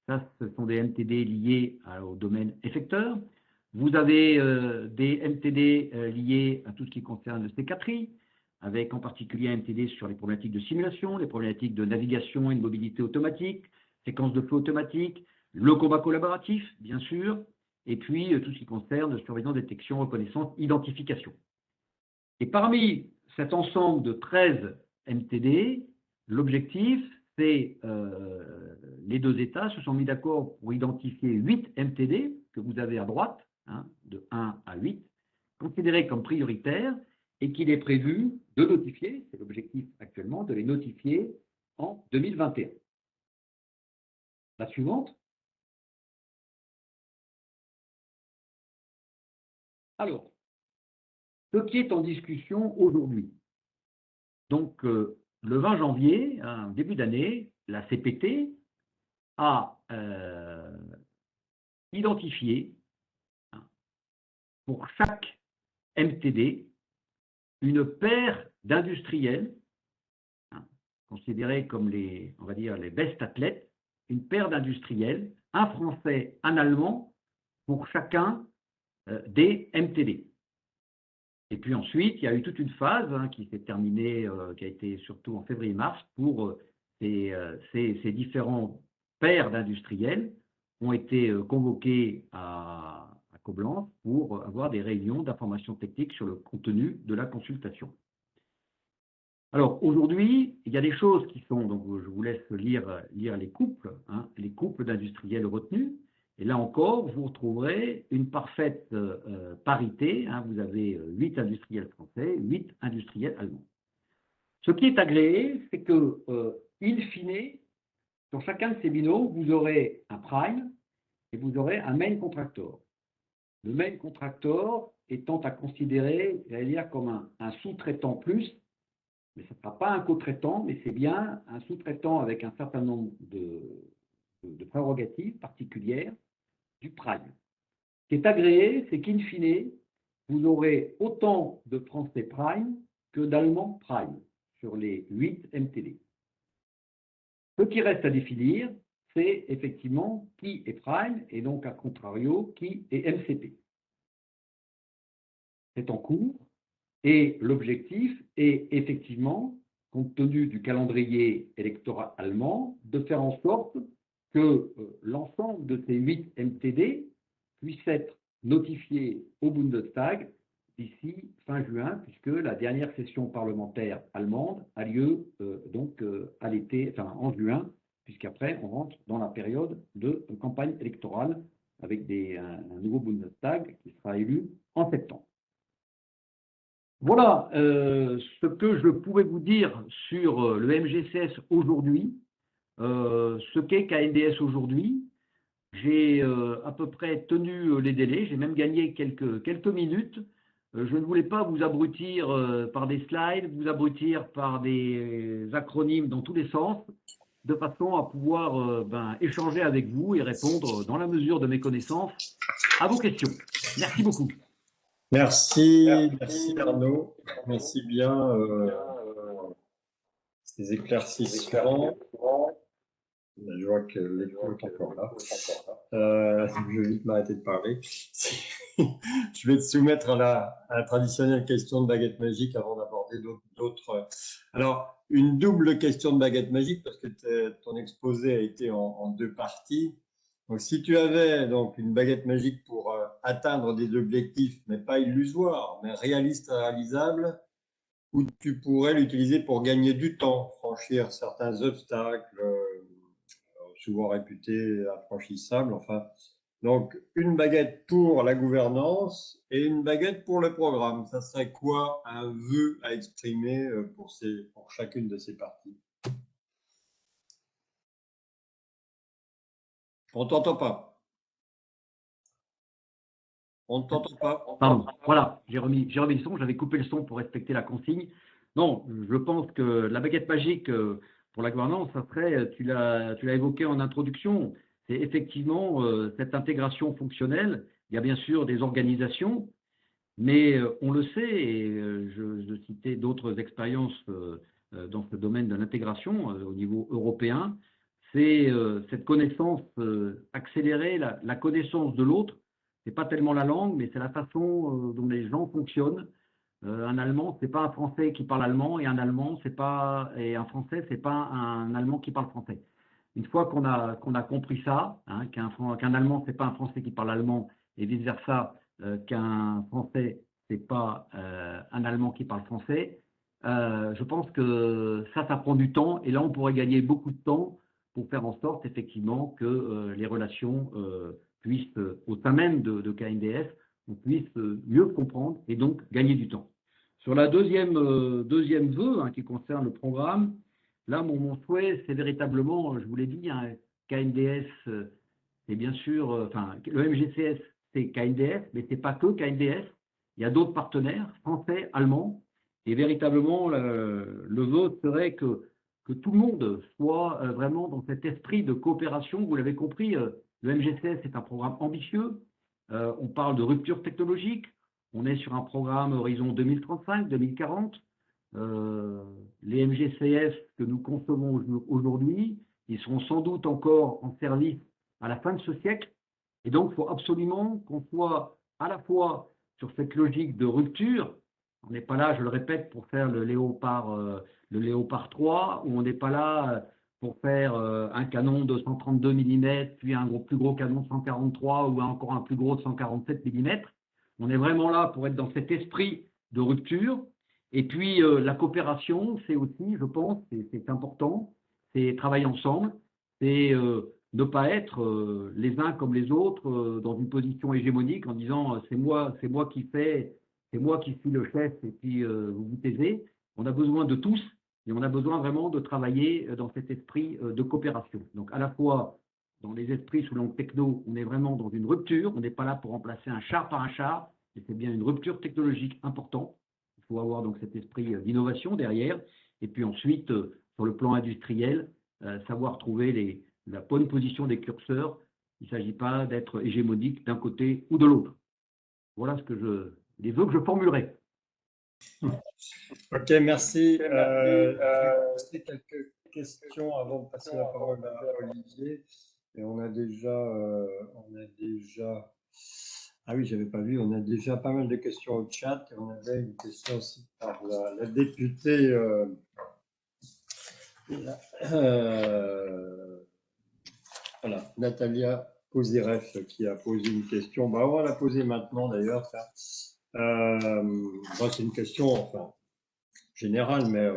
Ça, ce sont des MTD liés au domaine effecteur. Vous avez des MTD liés à tout ce qui concerne le C4I, avec en particulier un MTD sur les problématiques de simulation, les problématiques de navigation et de mobilité automatique, séquences de feu automatique, le combat collaboratif, bien sûr, et puis tout ce qui concerne surveillance, détection, reconnaissance, identification. Et parmi cet ensemble de 13 MTD, l'objectif, c'est les deux États se sont mis d'accord pour identifier 8 MTD que vous avez à droite, hein, de 1 à 8, considérés comme prioritaires et qu'il est prévu de notifier, c'est l'objectif actuellement, de les notifier en 2021. La suivante. Alors, ce qui est en discussion aujourd'hui. Donc, le 20 janvier, début d'année, la CPT a identifié pour chaque MTD une paire d'industriels, considérés comme les, on va dire, les best athlètes, une paire d'industriels, un Français, un Allemand, pour chacun des MTD. Et puis ensuite, il y a eu toute une phase qui s'est terminée, qui a été surtout en février-mars, pour ces différents pairs d'industriels ont été convoqués à Coblence pour avoir des réunions d'information technique sur le contenu de la consultation. Alors aujourd'hui, il y a des choses qui sont, donc je vous laisse lire les couples d'industriels retenus. Et là encore, vous retrouverez une parfaite parité. Vous avez 8 industriels français, 8 industriels allemands. Ce qui est agréé, c'est que, in fine, sur chacun de ces binômes, vous aurez un prime et vous aurez un main contractor. Le main contractor étant à considérer, j'allais dire, comme un sous-traitant plus, mais ce ne sera pas un co-traitant, mais c'est bien un sous-traitant avec un certain nombre de prérogatives particulières du prime. Ce qui est agréé, c'est qu'in fine, vous aurez autant de Français prime que d'Allemands prime sur les 8 MTD. Ce qui reste à définir, c'est effectivement qui est prime et donc, à contrario, qui est MCP. C'est en cours et l'objectif est effectivement, compte tenu du calendrier électoral allemand, de faire en sorte que l'ensemble de ces 8 MTD puissent être notifiés au Bundestag d'ici fin juin, puisque la dernière session parlementaire allemande a lieu à l'été, en juin, puisqu'après on rentre dans la période de campagne électorale avec un nouveau Bundestag qui sera élu en septembre. Voilà ce que je pouvais vous dire sur le MGCS aujourd'hui, ce qu'est KNDS aujourd'hui. J'ai à peu près tenu les délais, j'ai même gagné quelques minutes. Je ne voulais pas vous abrutir par des slides, vous abrutir par des acronymes dans tous les sens, de façon à pouvoir échanger avec vous et répondre dans la mesure de mes connaissances à vos questions. Merci beaucoup.
Merci Arnaud, merci bien ces éclaircissements. Je vois que l'écho est encore là. Je vais vite m'arrêter de parler. Je vais te soumettre à la traditionnelle question de baguette magique avant d'aborder d'autres. Alors, une double question de baguette magique parce que ton exposé a été en 2 parties. Donc, si tu avais donc une baguette magique pour atteindre des objectifs, mais pas illusoires, mais réalistes et réalisables, où tu pourrais l'utiliser pour gagner du temps, franchir certains obstacles, souvent réputés infranchissables, enfin. Donc, une baguette pour la gouvernance et une baguette pour le programme. Ça serait quoi un vœu à exprimer pour chacune de ces parties? On ne t'entend pas. On ne t'entend pas.
Pardon, voilà, j'ai remis le son, j'avais coupé le son pour respecter la consigne. Non, je pense que la baguette magique pour la gouvernance, ça serait, tu l'as évoqué en introduction, c'est effectivement cette intégration fonctionnelle. Il y a bien sûr des organisations, mais on le sait, et je citais d'autres expériences dans ce domaine de l'intégration au niveau européen, c'est cette connaissance accélérée, la connaissance de l'autre. Ce n'est pas tellement la langue, mais c'est la façon dont les gens fonctionnent. Un Allemand, ce n'est pas un Français qui parle allemand, et un Français, ce n'est pas un Allemand qui parle français. Une fois qu'on a compris ça, qu'un Allemand, ce n'est pas un Français qui parle allemand, et vice-versa, qu'un Français, ce n'est pas un Allemand qui parle français, je pense que ça prend du temps, et là, on pourrait gagner beaucoup de temps pour faire en sorte, effectivement, que les relations puissent, au sein même de KNDS, on puisse mieux comprendre et donc gagner du temps. Sur la deuxième vœu qui concerne le programme, là, mon souhait, c'est véritablement, je vous l'ai dit, hein, KNDS, c'est bien sûr, enfin, le MGCS, c'est KNDS, mais c'est pas que KNDS. Il y a d'autres partenaires, français, allemands, et véritablement, le vœu serait que tout le monde soit vraiment dans cet esprit de coopération. Vous l'avez compris, le MGCS est un programme ambitieux. On parle de rupture technologique. On est sur un programme horizon 2035-2040. Les MGCS que nous concevons aujourd'hui, ils seront sans doute encore en service à la fin de ce siècle. Et donc, il faut absolument qu'on soit à la fois sur cette logique de rupture. On n'est pas là, je le répète, pour faire le Léopard 3, ou on n'est pas là pour faire un canon de 132 mm, puis un plus gros canon de 143, ou encore un plus gros de 147 mm. On est vraiment là pour être dans cet esprit de rupture. Et puis, la coopération, c'est aussi, je pense, c'est important, c'est travailler ensemble, c'est ne pas être les uns comme les autres dans une position hégémonique en disant c'est moi qui fais, c'est moi qui suis le chef et puis vous vous taisez. On a besoin de tous et on a besoin vraiment de travailler dans cet esprit de coopération. Donc à la fois dans les esprits sous l'angle techno, on est vraiment dans une rupture, on n'est pas là pour remplacer un char par un char, et c'est bien une rupture technologique importante. Il faut avoir donc cet esprit d'innovation derrière, et puis ensuite, sur le plan industriel, savoir trouver la bonne position des curseurs. Il ne s'agit pas d'être hégémonique d'un côté ou de l'autre. Voilà les vœux que je formulerai.
Ok, merci. J'ai quelques questions avant de passer la parole à Olivier. Et on a déjà, ah oui, j'avais pas vu, on a déjà pas mal de questions au chat. Et on avait une question aussi par la députée voilà, Natalia Koziref qui a posé une question. Bah, on va la poser maintenant d'ailleurs. C'est une question enfin, générale, mais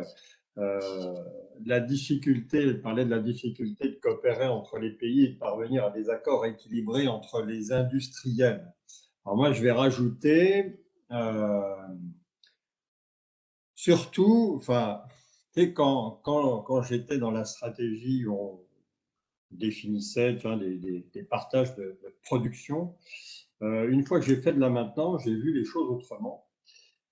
la difficulté, elle parlait de la difficulté de coopérer entre les pays et de parvenir à des accords équilibrés entre les industriels. Alors moi, je vais rajouter surtout, enfin, quand j'étais dans la stratégie, on définissait des partages de production. Une fois que j'ai fait de la maintenance, j'ai vu les choses autrement.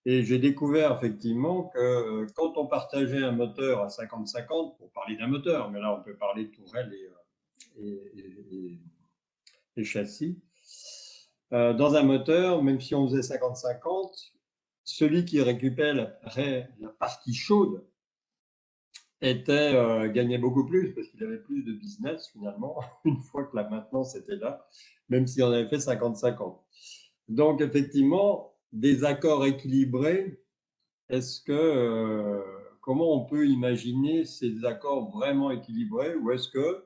Et j'ai découvert effectivement que quand on partageait un moteur à 50-50, pour parler d'un moteur, mais là on peut parler de tourelle et châssis, dans un moteur, même si on faisait 50-50, celui qui récupérait la partie chaude gagnait beaucoup plus parce qu'il avait plus de business finalement, une fois que la maintenance était là, même si on avait fait 50-50. Donc effectivement, des accords équilibrés, comment on peut imaginer ces accords vraiment équilibrés ou est-ce que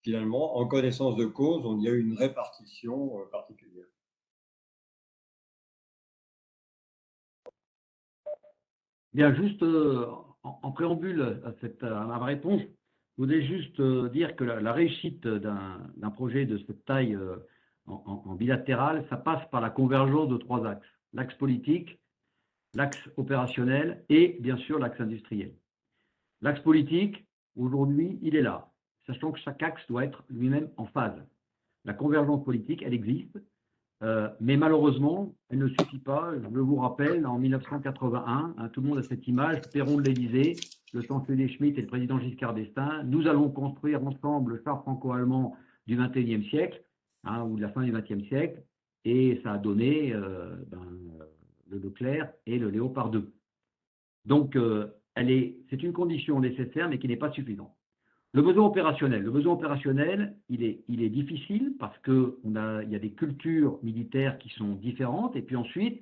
finalement, en connaissance de cause, il y a une répartition particulière?
Bien, juste en préambule à ma réponse, je voudrais juste dire que la réussite d'un projet de cette taille en bilatéral, ça passe par la convergence de trois axes. L'axe politique, l'axe opérationnel et bien sûr l'axe industriel. L'axe politique, aujourd'hui, il est là, sachant que chaque axe doit être lui-même en phase. La convergence politique, elle existe, mais malheureusement, elle ne suffit pas. Je vous rappelle, en 1981, tout le monde a cette image, perron de l'Élysée, le chancelier Schmitt et le président Giscard d'Estaing, nous allons construire ensemble le char franco-allemand du XXIe siècle, ou de la fin du XXe siècle, et ça a donné le Leclerc et le Léopard 2. Donc, c'est une condition nécessaire, mais qui n'est pas suffisante. Le besoin opérationnel, il est difficile parce qu'il y a des cultures militaires qui sont différentes. Et puis ensuite,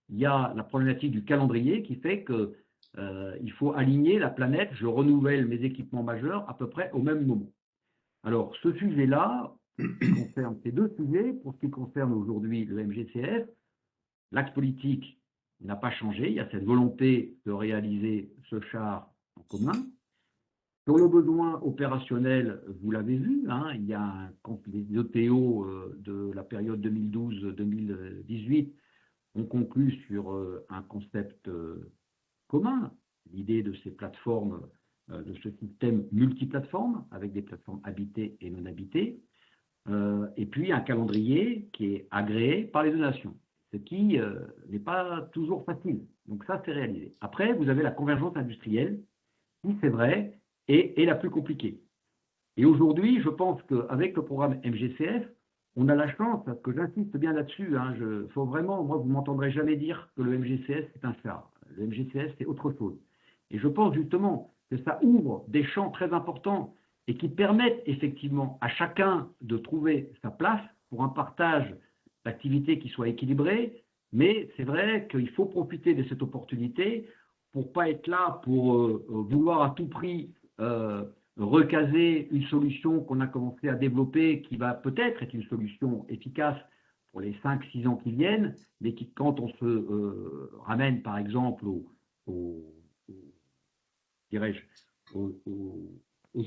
il y a la problématique du calendrier qui fait qu'il faut aligner la planète. Je renouvelle mes équipements majeurs à peu près au même moment. Alors, ce sujet-là, qui concerne ces deux sujets, pour ce qui concerne aujourd'hui le MGCF, l'axe politique n'a pas changé. Il y a cette volonté de réaliser ce char en commun. Sur le besoin opérationnel, vous l'avez vu, il y a les OTO de la période 2012-2018 ont conclu sur un concept commun, l'idée de ces plateformes de ce système multiplateforme, avec des plateformes habitées et non habitées, et puis un calendrier qui est agréé par les deux nations, ce qui n'est pas toujours facile. Donc ça, c'est réalisé. Après, vous avez la convergence industrielle, qui, c'est vrai, est la plus compliquée. Et aujourd'hui, je pense qu'avec le programme MGCF, on a la chance, parce que j'insiste bien là-dessus, faut vraiment, moi, vous ne m'entendrez jamais dire que le MGCF, c'est un phare. Le MGCF, c'est autre chose. Et je pense justement que ça ouvre des champs très importants et qui permettent effectivement à chacun de trouver sa place pour un partage d'activités qui soit équilibré. Mais c'est vrai qu'il faut profiter de cette opportunité pour ne pas être là pour vouloir à tout prix recaser une solution qu'on a commencé à développer qui va peut-être être une solution efficace pour les 5-6 ans qui viennent, mais qui, quand on se ramène par exemple aux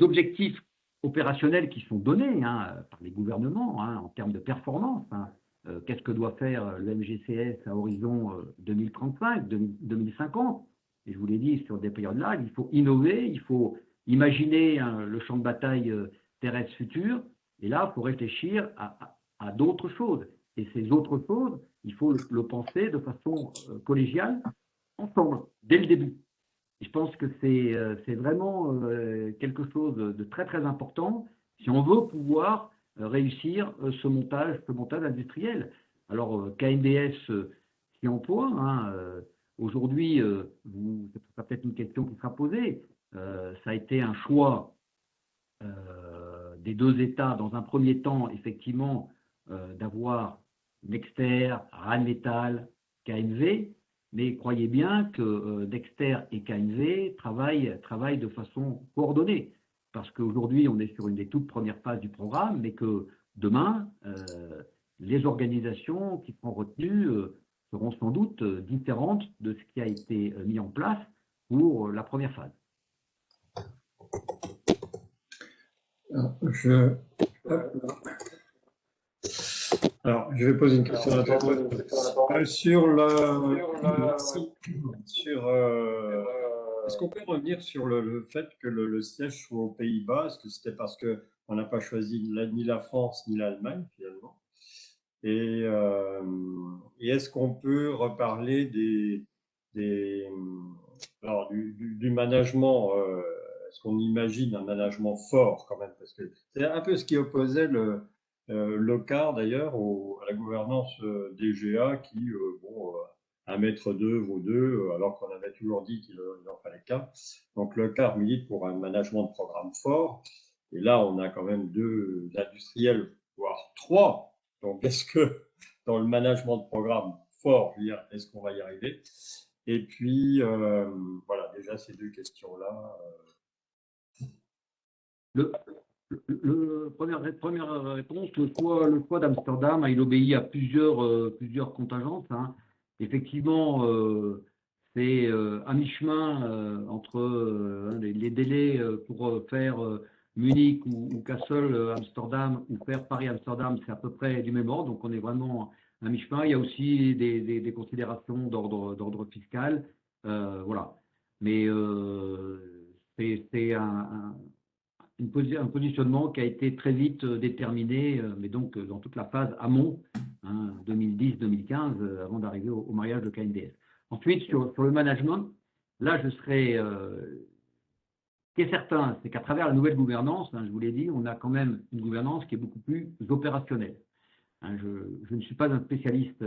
objectifs opérationnels qui sont donnés par les gouvernements en termes de performance, qu'est-ce que doit faire le MGCS à horizon 2035, 2050, et je vous l'ai dit, sur des périodes-là, il faut innover, il faut imaginer le champ de bataille terrestre futur, et là, il faut réfléchir à d'autres choses. Et ces autres choses, il faut le penser de façon collégiale, ensemble, dès le début. Et je pense que c'est vraiment quelque chose de très, très important si on veut pouvoir réussir ce montage industriel. Alors, KNDS s'y emploie. Aujourd'hui, ce sera peut-être une question qui sera posée. Ça a été un choix des deux États, dans un premier temps, effectivement, d'avoir Nexter, Rheinmetall, KNV, mais croyez bien que Nexter et KNV travaillent de façon coordonnée, parce qu'aujourd'hui, on est sur une des toutes premières phases du programme, mais que demain, les organisations qui seront retenues seront sans doute différentes de ce qui a été mis en place pour la première phase.
Alors, je vais poser une question à est-ce qu'on peut revenir sur le fait que le siège soit aux Pays-Bas? Est-ce que c'était parce qu'on n'a pas choisi ni la France ni l'Allemagne, finalement? Et est-ce qu'on peut reparler du management? Est-ce qu'on imagine un management fort quand même? Parce que c'est un peu ce qui opposait l'OCAR d'ailleurs à la gouvernance DGA qui, 1,2 m vaut 2, alors qu'on avait toujours dit qu'il en fallait 4. Donc l'OCAR milite pour un management de programme fort. Et là, on a quand même 2 industriels, voire 3. Donc est-ce que dans le management de programme fort, est-ce qu'on va y arriver? Et puis, voilà, déjà ces 2 questions-là.
Première réponse, le choix d'Amsterdam, il obéit à plusieurs contingences. Effectivement, c'est à mi-chemin entre les délais pour faire Munich ou Kassel, Amsterdam, ou faire Paris-Amsterdam, c'est à peu près du même ordre, donc on est vraiment à mi-chemin. Il y a aussi des considérations d'ordre fiscal, voilà. Mais c'est un positionnement qui a été très vite déterminé, mais donc dans toute la phase amont, 2010-2015, avant d'arriver au mariage de KNDS. Ensuite, sur le management, là, ce qui est certain, c'est qu'à travers la nouvelle gouvernance, je vous l'ai dit, on a quand même une gouvernance qui est beaucoup plus opérationnelle. Je ne suis pas un spécialiste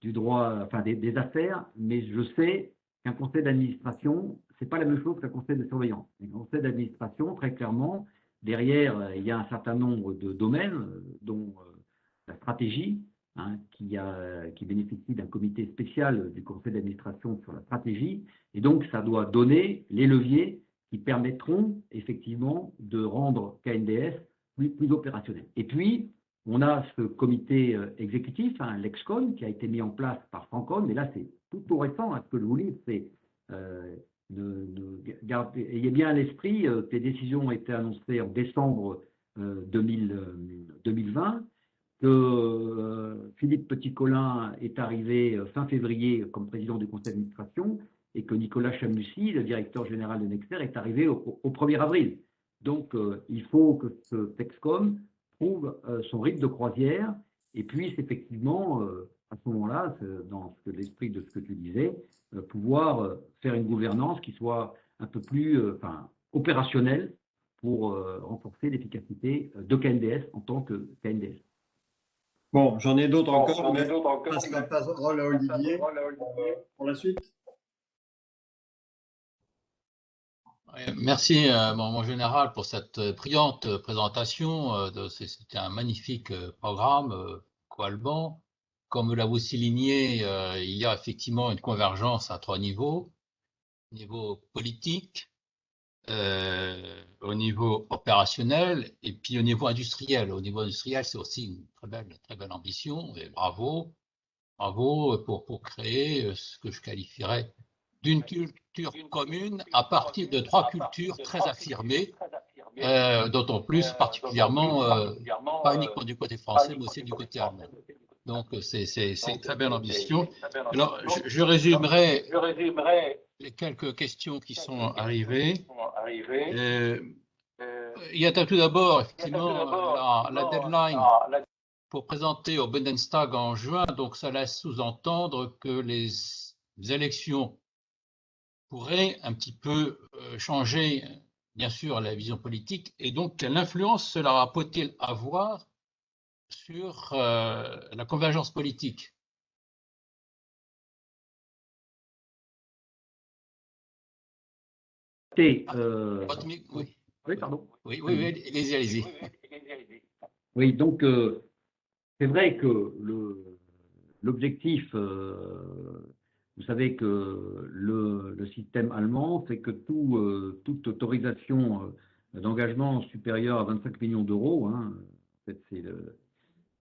du droit, enfin des affaires, mais je sais qu'un conseil d'administration, ce n'est pas la même chose qu'un conseil de surveillance. Un conseil d'administration, très clairement, derrière, il y a un certain nombre de domaines, dont la stratégie, qui bénéficie d'un comité spécial du conseil d'administration sur la stratégie, et donc ça doit donner les leviers qui permettront effectivement de rendre KNDS plus opérationnel. Et puis, on a ce comité exécutif, l'EXCON, qui a été mis en place par Francon, mais là c'est tout récent, ce que je vous lis, c'est ayez bien à l'esprit que les décisions ont été annoncées en décembre 2020, que Philippe Petit-Colin est arrivé fin février comme président du conseil d'administration, et que Nicolas Chamussi, le directeur général de Nexter, est arrivé au 1er avril. Donc, il faut que ce Texcom trouve son rythme de croisière et puisse effectivement, à ce moment-là, dans l'esprit de ce que tu disais, pouvoir faire une gouvernance qui soit un peu plus opérationnelle pour renforcer l'efficacité de KNDS en tant que KNDS.
Bon, j'en ai d'autres encore, mais je passe la parole à Olivier pour la suite.
Merci, mon général, pour cette brillante présentation. C'était un magnifique programme co-alban. Comme vous l'avez souligné, il y a effectivement une convergence à 3 niveaux. Niveau politique, au niveau opérationnel et puis au niveau industriel. Au niveau industriel, c'est aussi une très belle ambition et bravo pour créer ce que je qualifierais d'une culture commune à partir de 3 cultures très affirmées, d'autant plus particulièrement pas uniquement du côté français, mais aussi du côté allemand. Donc c'est une très belle ambition. Alors je résumerai les quelques questions qui sont arrivées. Il y a tout d'abord effectivement la deadline pour présenter au Bundestag en juin, donc ça laisse sous-entendre que les élections pourraient un petit peu changer, bien sûr, la vision politique, et donc quelle influence cela peut-il avoir sur la convergence politique?
Oui,
oui,
pardon.
Oui, allez-y.
Oui, donc c'est vrai que l'objectif, vous savez que le système allemand, c'est que toute autorisation d'engagement supérieure à 25 millions d'euros, en fait, c'est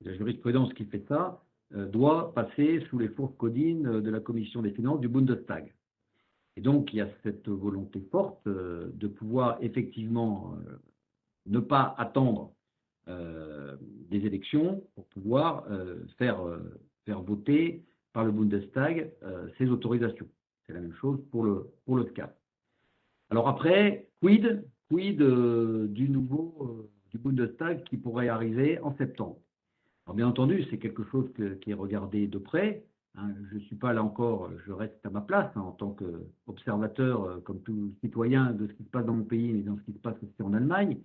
la jurisprudence qui fait ça, doit passer sous les fourches codines de la commission des finances du Bundestag. Et donc, il y a cette volonté forte de pouvoir effectivement ne pas attendre des élections pour pouvoir faire voter par le Bundestag ces autorisations. C'est la même chose pour le SCAF. Alors après, quid du nouveau du Bundestag qui pourrait arriver en septembre? Alors bien entendu, c'est quelque chose qui est regardé de près. Je ne suis pas là encore, je reste à ma place en tant qu'observateur, comme tout citoyen, de ce qui se passe dans mon pays et dans ce qui se passe aussi en Allemagne,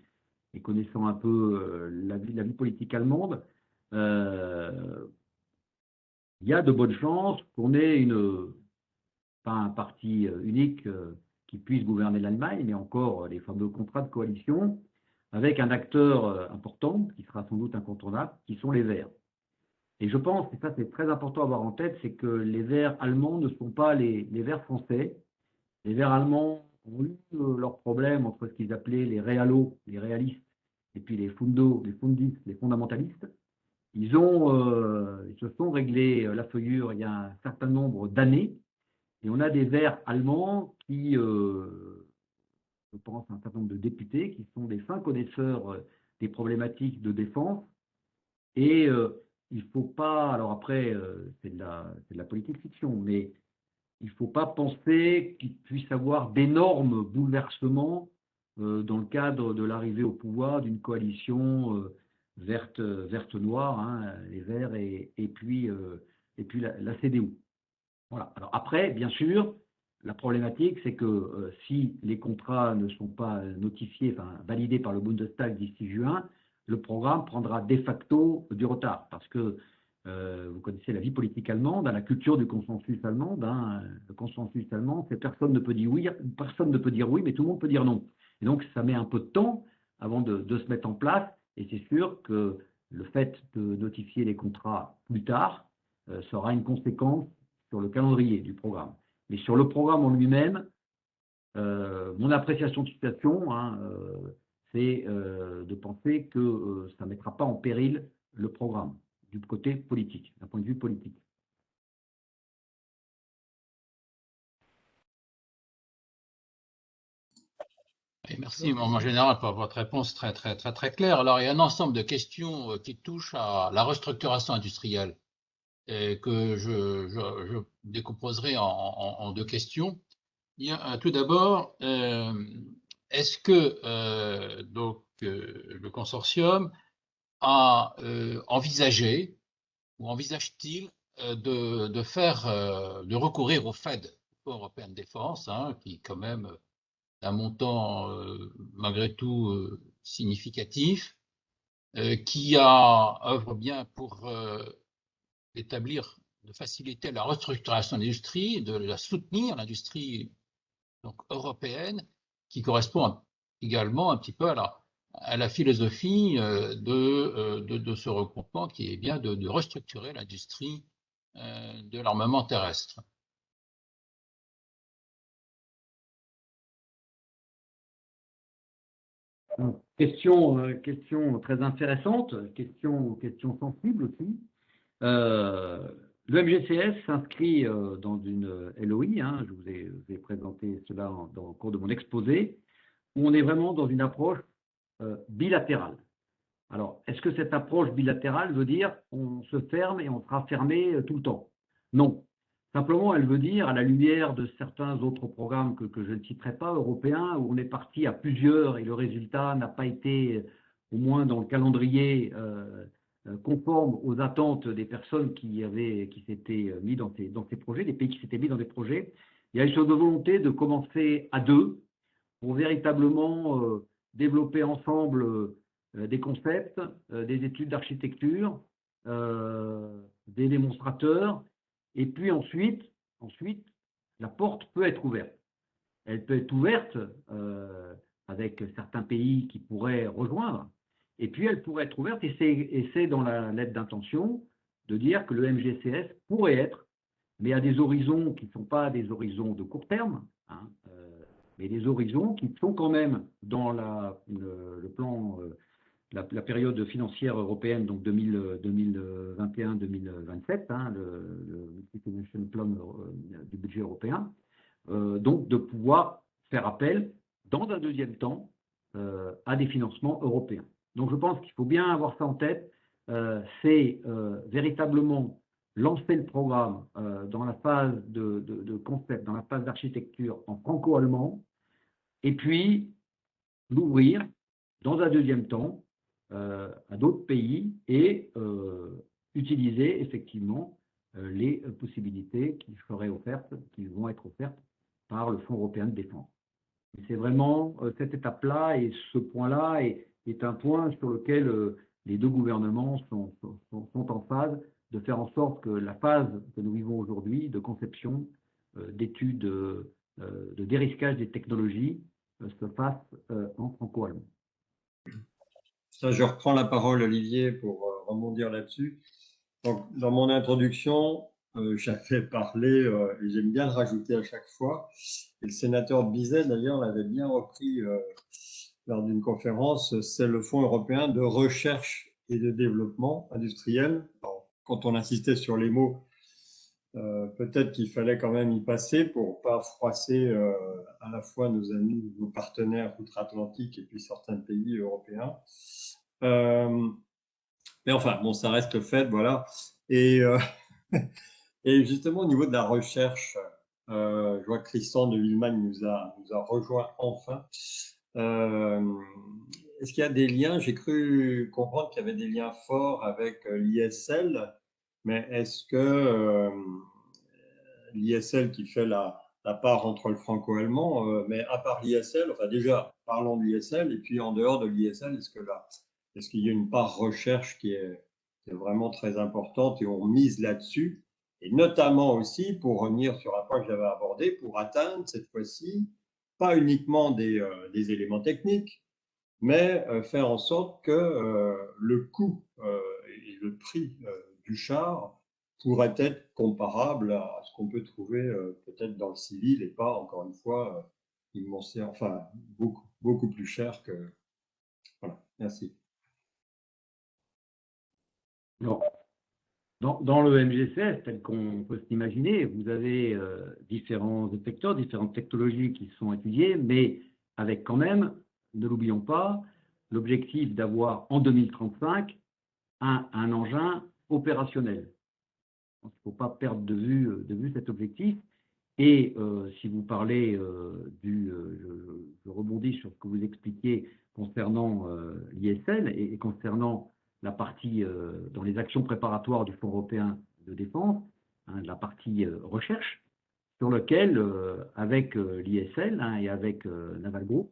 et connaissant un peu la vie politique allemande. Il y a de bonnes chances qu'on ait pas un parti unique qui puisse gouverner l'Allemagne, mais encore les fameux contrats de coalition, avec un acteur important, qui sera sans doute incontournable, qui sont les Verts. Et je pense, et ça c'est très important à avoir en tête, c'est que les Verts allemands ne sont pas les Verts français. Les Verts allemands ont eu leurs problèmes entre ce qu'ils appelaient les réalos, les réalistes, et puis les fundistes, les fondamentalistes. Ils se sont réglés la feuillure il y a un certain nombre d'années, et on a des Verts allemands qui, je pense, un certain nombre de députés qui sont des fins connaisseurs des problématiques de défense. Et il ne faut pas, alors après, c'est de la politique fiction, mais il ne faut pas penser qu'il puisse y avoir d'énormes bouleversements dans le cadre de l'arrivée au pouvoir d'une coalition verte-noire, les Verts et puis la CDU. Voilà. Alors après, bien sûr, la problématique, c'est que si les contrats ne sont pas notifiés, validés par le Bundestag d'ici juin, le programme prendra de facto du retard, parce que vous connaissez la vie politique allemande, la culture du consensus allemand. Le consensus allemand, c'est personne ne peut dire oui, mais tout le monde peut dire non. Et donc, ça met un peu de temps avant de se mettre en place, et c'est sûr que le fait de notifier les contrats plus tard sera une conséquence sur le calendrier du programme. Mais sur le programme en lui-même, mon appréciation de situation, c'est de penser que ça ne mettra pas en péril le programme du côté politique, d'un point de vue politique.
Et merci, mon général, pour votre réponse très claire. Alors, il y a un ensemble de questions qui touchent à la restructuration industrielle et que je décomposerai en 2 questions. Tout d'abord, est-ce que le consortium a envisagé ou envisage-t-il de recourir au FED, Fonds européen de défense, hein, qui quand même un montant malgré tout significatif, qui œuvre bien pour de faciliter la restructuration de l'industrie, de la soutenir, l'industrie donc européenne, qui correspond également un petit peu à la philosophie de ce regroupement, qui est bien de restructurer l'industrie de l'armement terrestre.
Question très intéressante, question sensible aussi. Le MGCS s'inscrit dans une LOI, hein, je vous ai présenté cela au cours de mon exposé, où on est vraiment dans une approche bilatérale. Alors, est-ce que cette approche bilatérale veut dire on se ferme et on sera fermé tout le temps? Non. Simplement, elle veut dire, à la lumière de certains autres programmes que je ne citerai pas, européens, où on est parti à plusieurs et le résultat n'a pas été, au moins dans le calendrier, conforme aux attentes des personnes qui s'étaient mis dans ces projets, des pays qui s'étaient mis dans des projets. Il y a une sorte de volonté de commencer à deux pour véritablement développer ensemble des concepts, des études d'architecture, des démonstrateurs, et puis ensuite, la porte peut être ouverte. Elle peut être ouverte avec certains pays qui pourraient rejoindre, et puis elle pourrait être ouverte, et c'est dans la lettre d'intention de dire que le MGCS pourrait être, mais à des horizons qui ne sont pas des horizons de court terme, hein, mais des horizons qui sont quand même dans le plan, la période financière européenne, donc 2021-2027, hein, le Multi-Financial Plan du budget européen, donc de pouvoir faire appel, dans un deuxième temps, à des financements européens. Donc je pense qu'il faut bien avoir ça en tête, c'est véritablement lancer le programme dans la phase de concept, dans la phase d'architecture en franco-allemand, et puis l'ouvrir dans un deuxième temps à d'autres pays et utiliser effectivement les possibilités qui vont être offertes par le Fonds européen de défense. C'est vraiment cette étape-là et ce point-là est un point sur lequel les deux gouvernements sont en phase de faire en sorte que la phase que nous vivons aujourd'hui de conception, d'études, de dérisquage des technologies se fasse en franco-allemand.
Ça, je reprends la parole, Olivier, pour rebondir là-dessus. Donc, dans mon introduction, j'avais parlé, et j'aime bien le rajouter à chaque fois, et le sénateur Bizet, d'ailleurs, l'avait bien repris lors d'une conférence, c'est le Fonds européen de recherche et de développement industriel. Alors, quand on insistait sur les mots, peut-être qu'il fallait quand même y passer pour pas froisser à la fois nos amis, nos partenaires outre-Atlantique et puis certains pays européens. Mais enfin, bon, ça reste fait, voilà. Et, et justement, au niveau de la recherche, je vois que Tristan de Villemagne nous a rejoint enfin. Est-ce qu'il y a des liens? J'ai cru comprendre qu'il y avait des liens forts avec l'ISL, mais est-ce que l'ISL qui fait la part entre le franco-allemand, mais à part l'ISL, enfin déjà, parlons de l'ISL, et puis en dehors de l'ISL, est-ce qu'il y a une part recherche qui est vraiment très importante et on mise là-dessus, et notamment aussi, pour revenir sur un point que j'avais abordé, pour atteindre cette fois-ci, pas uniquement des éléments techniques, mais faire en sorte que le coût et le prix du char pourrait être comparable à ce qu'on peut trouver peut-être dans le civil et pas, encore une fois, enfin, beaucoup plus cher que... Voilà, merci.
Alors, dans le MGCS, tel qu'on peut s'imaginer, vous avez différents effecteurs, différentes technologies qui sont étudiées, mais avec quand même, ne l'oublions pas, l'objectif d'avoir en 2035 un engin opérationnel. Il ne faut pas perdre de vue cet objectif. Et si vous parlez je rebondis sur ce que vous expliquiez concernant l'ISL et concernant la partie dans les actions préparatoires du Fonds européen de défense, hein, la partie recherche, sur lequel, avec l'ISL et avec Naval Group,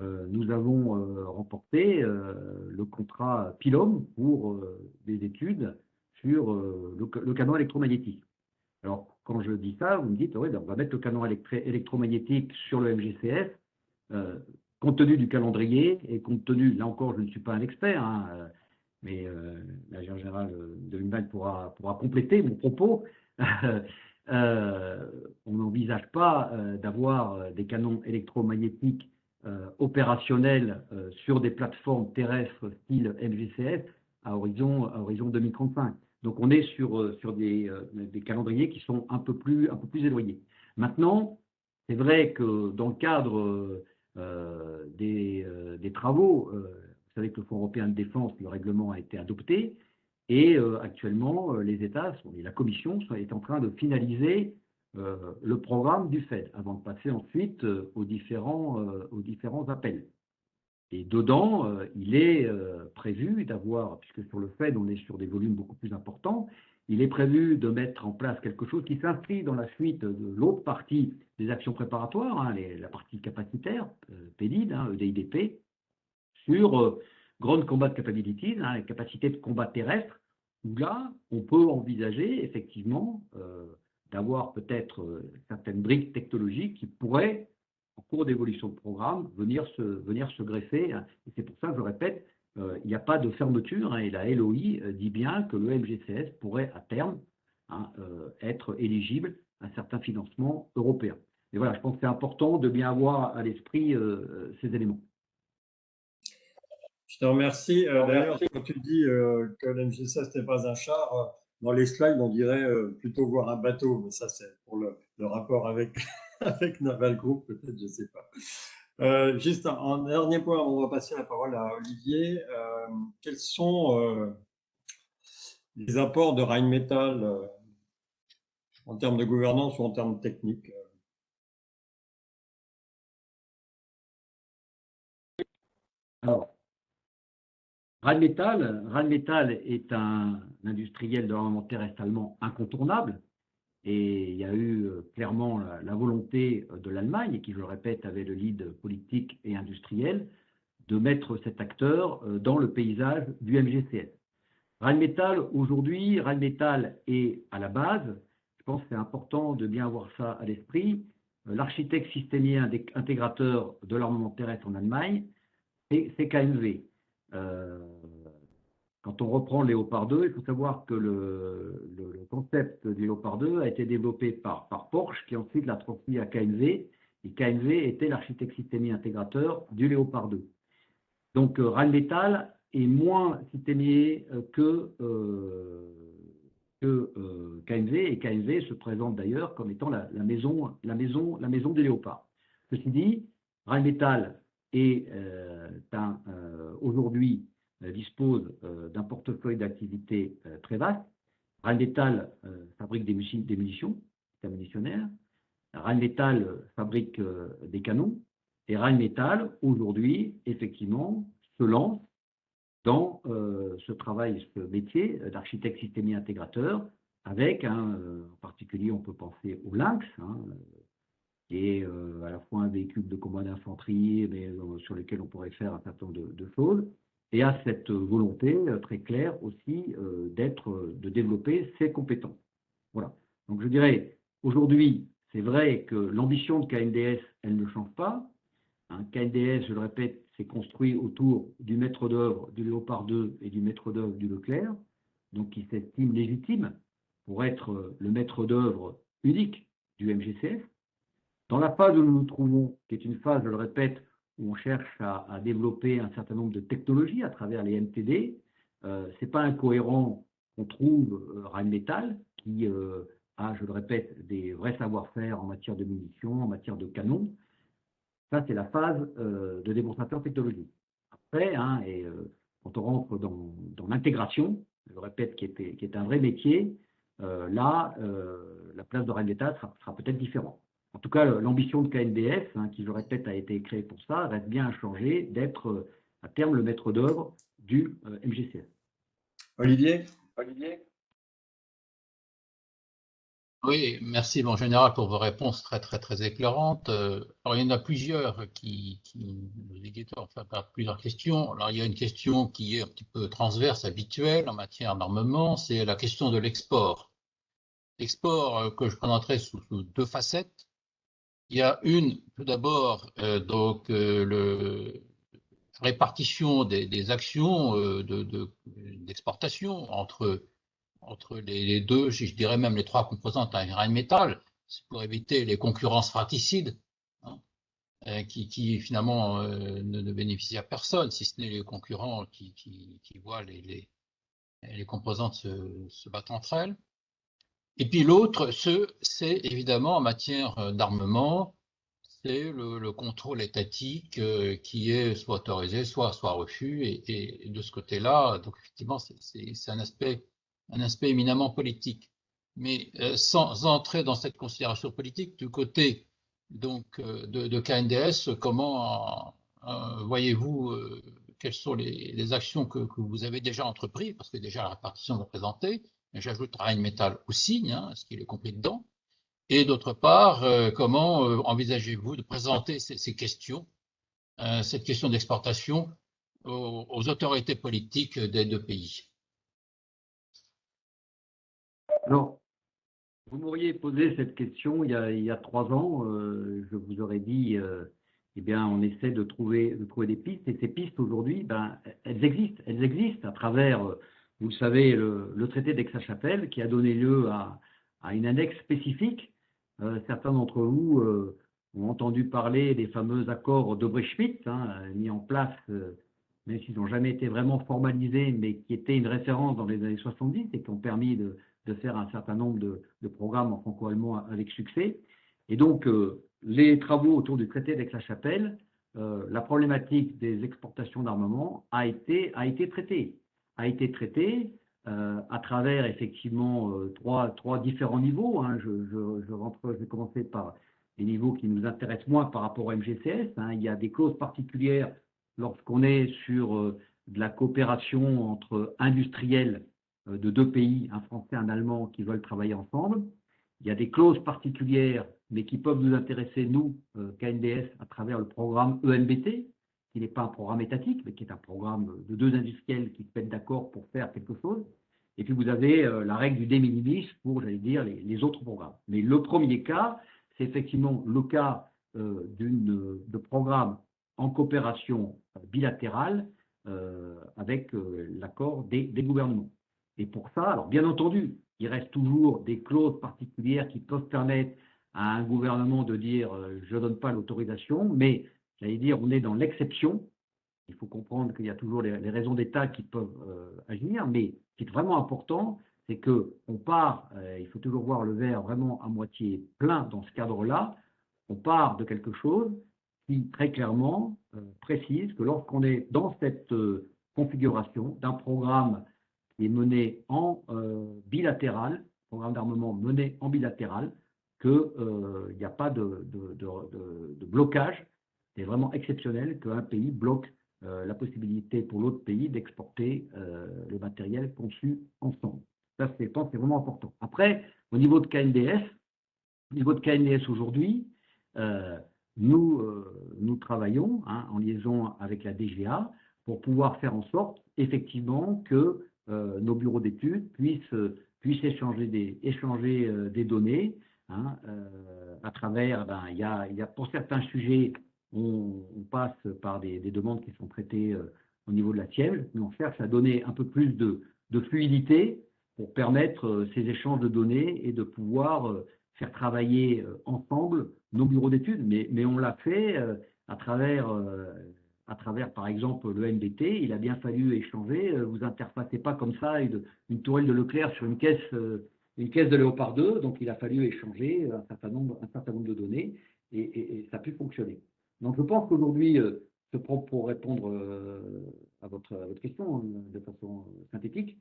nous avons remporté le contrat Pylôme pour des études sur le canon électromagnétique. Alors, quand je dis ça, vous me dites, oui, ben, on va mettre le canon électromagnétique sur le MGCS, compte tenu du calendrier et compte tenu, là encore, je ne suis pas un expert, hein, mais l'agent général de l'UNMAG pourra compléter mon propos. On n'envisage pas d'avoir des canons électromagnétiques opérationnels sur des plateformes terrestres style MGCS à horizon 2035. Donc on est sur des calendriers qui sont un peu plus éloignés. Maintenant, c'est vrai que dans le cadre des travaux, vous savez que le Fonds européen de défense, le règlement a été adopté, et actuellement, les États, et la Commission est en train de finaliser le programme du FED avant de passer ensuite aux différents appels. Et dedans, il est prévu d'avoir, puisque sur le FED, on est sur des volumes beaucoup plus importants, il est prévu de mettre en place quelque chose qui s'inscrit dans la suite de l'autre partie des actions préparatoires, hein, la partie capacitaire, PEDID, hein, EDIDP, sur Ground Combat Capabilities, hein, les capacités de combat terrestre, où là, on peut envisager effectivement d'avoir peut-être certaines briques technologiques qui pourraient, en cours d'évolution de programme, venir se greffer. Hein. Et c'est pour ça que je répète, il n'y a pas de fermeture, hein, et la LOI dit bien que le MGCS pourrait à terme être éligible à certains financements européens. Et voilà, je pense que c'est important de bien avoir à l'esprit ces éléments.
Je te remercie. D'ailleurs, quand tu dis que l'MG16 n'est pas un char, dans les slides, on dirait plutôt voir un bateau. Mais ça, c'est pour le rapport avec, avec Naval Group, peut-être, je ne sais pas. Juste un dernier point, on va passer la parole à Olivier. Quels sont les apports de Rheinmetall en termes de gouvernance ou en termes techniques?
Alors, Rheinmetall est un industriel de l'armement terrestre allemand incontournable, et il y a eu clairement la volonté de l'Allemagne, et qui, je le répète, avait le lead politique et industriel, de mettre cet acteur dans le paysage du MGCS. Rheinmetall, aujourd'hui, Rheinmetall est à la base, je pense que c'est important de bien avoir ça à l'esprit, l'architecte systémier intégrateur de l'armement terrestre en Allemagne, c'est KMW. Quand on reprend Léopard 2, il faut savoir que le concept du Léopard 2 a été développé par Porsche, qui ensuite l'a transmis à KMW, et KMW était l'architecte systémique intégrateur du Léopard 2. Donc Rheinmetall est moins systémier que KMW, et KMW se présente d'ailleurs comme étant la maison du Léopard. Ceci dit, Rheinmetall aujourd'hui dispose d'un portefeuille d'activités très vaste. Rheinmetall fabrique des munitions, systèmes munitionnaires. Rheinmetall fabrique des canons. Et Rheinmetall, aujourd'hui, effectivement, se lance dans ce travail, ce métier d'architecte systémique intégrateur, avec, en particulier, on peut penser au Lynx, qui est à la fois un véhicule de combat d'infanterie, mais sur lequel on pourrait faire un certain nombre de choses, et à cette volonté très claire aussi de développer ses compétences. Voilà. Donc je dirais, aujourd'hui, c'est vrai que l'ambition de KNDS, elle ne change pas. KNDS, je le répète, s'est construit autour du maître d'œuvre du Léopard 2 et du maître d'œuvre du Leclerc, donc qui s'estime légitime pour être le maître d'œuvre unique du MGCS. Dans la phase où nous nous trouvons, qui est une phase, je le répète, où on cherche à développer un certain nombre de technologies à travers les MTD, ce n'est pas incohérent qu'on trouve Rheinmetall, qui a, je le répète, des vrais savoir-faire en matière de munitions, en matière de canons. Ça, c'est la phase de démonstrateur technologique. Après, quand on rentre dans l'intégration, je le répète, qui est un vrai métier, là, la place de Rheinmetall sera peut-être différente. En tout cas, l'ambition de KNDS, hein, qui je répète a été créée pour ça, reste bien inchangée d'être à terme le maître d'œuvre du MGCS.
Olivier?
Oui, merci mon général pour vos réponses très éclairantes. Alors, il y en a plusieurs nos éditeurs ont fait plusieurs questions. Alors, il y a une question qui est un petit peu transverse, habituelle en matière d'armement, c'est la question de l'export. L'export que je présenterai sous deux facettes. Il y a une, tout d'abord, la répartition des actions d'exportation entre les deux, je dirais même les trois composantes à Rheinmetall, pour éviter les concurrences fraticides, hein, qui finalement ne bénéficient à personne, si ce n'est les concurrents qui voient les composantes se battre entre elles. Et puis l'autre, c'est évidemment en matière d'armement, c'est le contrôle étatique qui est soit autorisé, soit refus. Et de ce côté-là, donc effectivement, c'est un aspect éminemment politique. Mais sans entrer dans cette considération politique, du côté donc de KNDS, comment voyez-vous quelles sont les actions que vous avez déjà entreprises, parce que déjà la répartition est présentée, mais j'ajoute Rheinmetall aussi, hein, ce qu'il est compris dedans. Et d'autre part, comment envisagez-vous de présenter ces questions, cette question d'exportation aux autorités politiques des deux pays?
Alors, vous m'auriez posé cette question il y a 3 ans. Je vous aurais dit, eh bien, on essaie de trouver des pistes. Et ces pistes, aujourd'hui, ben, elles existent. Elles existent à travers, vous le savez, le traité d'Aix-la-Chapelle, qui a donné lieu à une annexe spécifique. Certains d'entre vous ont entendu parler des fameux accords d'Obré-Schmidt, hein, mis en place, même s'ils n'ont jamais été vraiment formalisés, mais qui étaient une référence dans les années 70 et qui ont permis de faire un certain nombre de programmes en franco-allemand avec succès. Et donc, les travaux autour du traité d'Aix-la-Chapelle, la problématique des exportations d'armement a été traitée. À travers effectivement trois différents niveaux. Hein. Je vais commencer par les niveaux qui nous intéressent moins par rapport au MGCS. Hein. Il y a des clauses particulières lorsqu'on est sur de la coopération entre industriels de deux pays, un Français et un Allemand, qui veulent travailler ensemble. Il y a des clauses particulières, mais qui peuvent nous intéresser, nous, KNDS, à travers le programme ENBT, qui n'est pas un programme étatique, mais qui est un programme de deux industriels qui se mettent d'accord pour faire quelque chose. Et puis vous avez la règle du de minimis pour, j'allais dire, les autres programmes. Mais le premier cas, c'est effectivement le cas de programmes en coopération bilatérale avec l'accord des gouvernements. Et pour ça, alors bien entendu, il reste toujours des clauses particulières qui peuvent permettre à un gouvernement de dire je ne donne pas l'autorisation, mais j'allais dire on est dans l'exception. Il faut comprendre qu'il y a toujours les raisons d'État qui peuvent agir, mais ce qui est vraiment important, c'est qu'on part, il faut toujours voir le verre vraiment à moitié plein dans ce cadre-là, on part de quelque chose qui très clairement précise que lorsqu'on est dans cette configuration d'un programme qui est mené en bilatéral, programme d'armement mené en bilatéral, qu'il n'y a pas de blocage. C'est vraiment exceptionnel qu'un pays bloque la possibilité pour l'autre pays d'exporter le matériel conçu ensemble. Ça, je pense que c'est vraiment important. Après, au niveau de KNDS aujourd'hui, nous travaillons en liaison avec la DGA pour pouvoir faire en sorte effectivement que nos bureaux d'études puissent échanger des données à travers, il y a pour certains sujets, on passe par des demandes qui sont traitées au niveau de la SIEML, mais on cherche à donner un peu plus de fluidité pour permettre ces échanges de données et de pouvoir faire travailler ensemble nos bureaux d'études. Mais on l'a fait à travers, par exemple, le NBT. Il a bien fallu échanger. Vous interfacez pas comme ça une tourelle de Leclerc sur une caisse de Léopard 2. Donc, il a fallu échanger un certain nombre de données et ça a pu fonctionner. Donc, je pense qu'aujourd'hui, pour répondre à votre question de façon synthétique,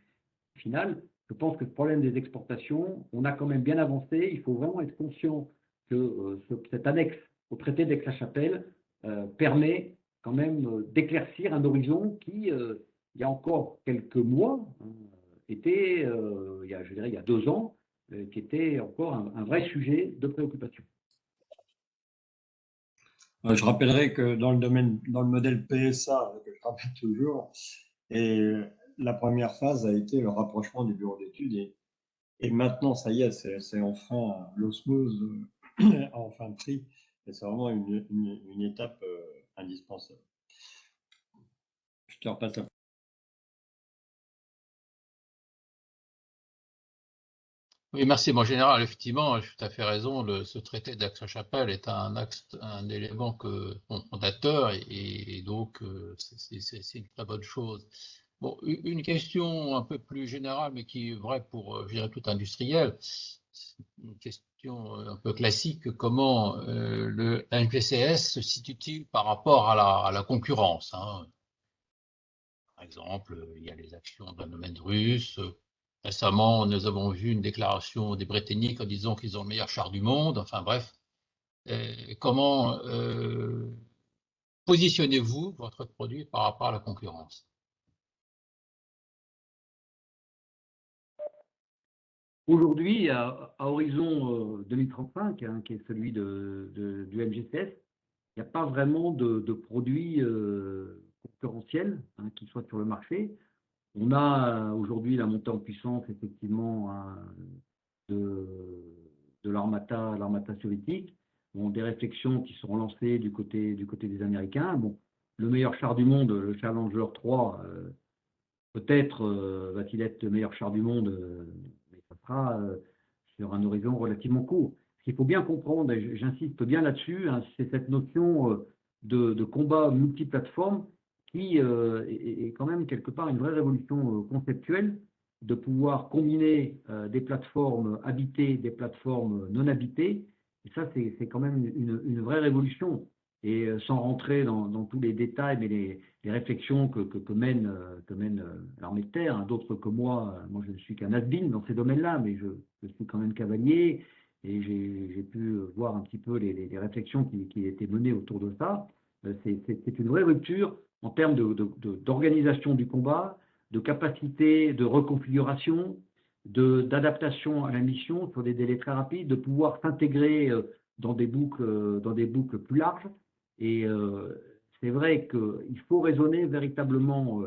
au final, je pense que ce problème des exportations, on a quand même bien avancé. Il faut vraiment être conscient que cette annexe au traité d'Aix-la-Chapelle permet quand même d'éclaircir un horizon qui, il y a encore quelques mois, était, je dirais, il y a 2 ans, qui était encore un vrai sujet de préoccupation.
Je rappellerai que dans le modèle PSA, que je rappelle toujours, et la première phase a été le rapprochement du bureau d'études et maintenant, ça y est, c'est enfin l'osmose a enfin pris et c'est vraiment une étape indispensable. Je te repasse la.
Oui, merci. Mon général, effectivement, je suis tout à fait raison. Ce traité d'Aix-la-Chapelle est un élément fondateur et donc c'est une très bonne chose. Bon, une question un peu plus générale, mais qui est vraie pour, je dirais, tout industriel. Une question un peu classique. Comment le MGCS se situe-t-il par rapport à la concurrence, hein? Par exemple, il y a les actions dans le domaine russe. Récemment, nous avons vu une déclaration des Britanniques en disant qu'ils ont le meilleur char du monde. Enfin bref, comment positionnez-vous votre produit par rapport à la concurrence?
Aujourd'hui, à horizon 2035, hein, qui est celui du MGCS, il n'y a pas vraiment de produits concurrentiels hein, qui soient sur le marché. On a aujourd'hui la montée en puissance, effectivement, hein, de, de l'armata soviétique. Bon, des réflexions qui sont lancées du côté des Américains. Bon, le meilleur char du monde, le Challenger 3, peut-être va-t-il être le meilleur char du monde, mais ça sera sur un horizon relativement court. Ce qu'il faut bien comprendre, et j'insiste bien là-dessus, hein, c'est cette notion de combat multiplateforme qui est quand même quelque part une vraie révolution conceptuelle de pouvoir combiner des plateformes habitées, des plateformes non habitées. Et ça, c'est quand même une vraie révolution. Et sans rentrer dans tous les détails, mais les réflexions que mène l'armée de terre, hein, d'autres que moi je ne suis qu'un has-been dans ces domaines-là, mais je suis quand même cavalier, et j'ai pu voir un petit peu les réflexions qui étaient menées autour de ça. C'est une vraie rupture en termes d'organisation du combat, de capacité de reconfiguration, d'adaptation à la mission sur des délais très rapides, de pouvoir s'intégrer dans des boucles plus larges. Et c'est vrai qu'il faut raisonner véritablement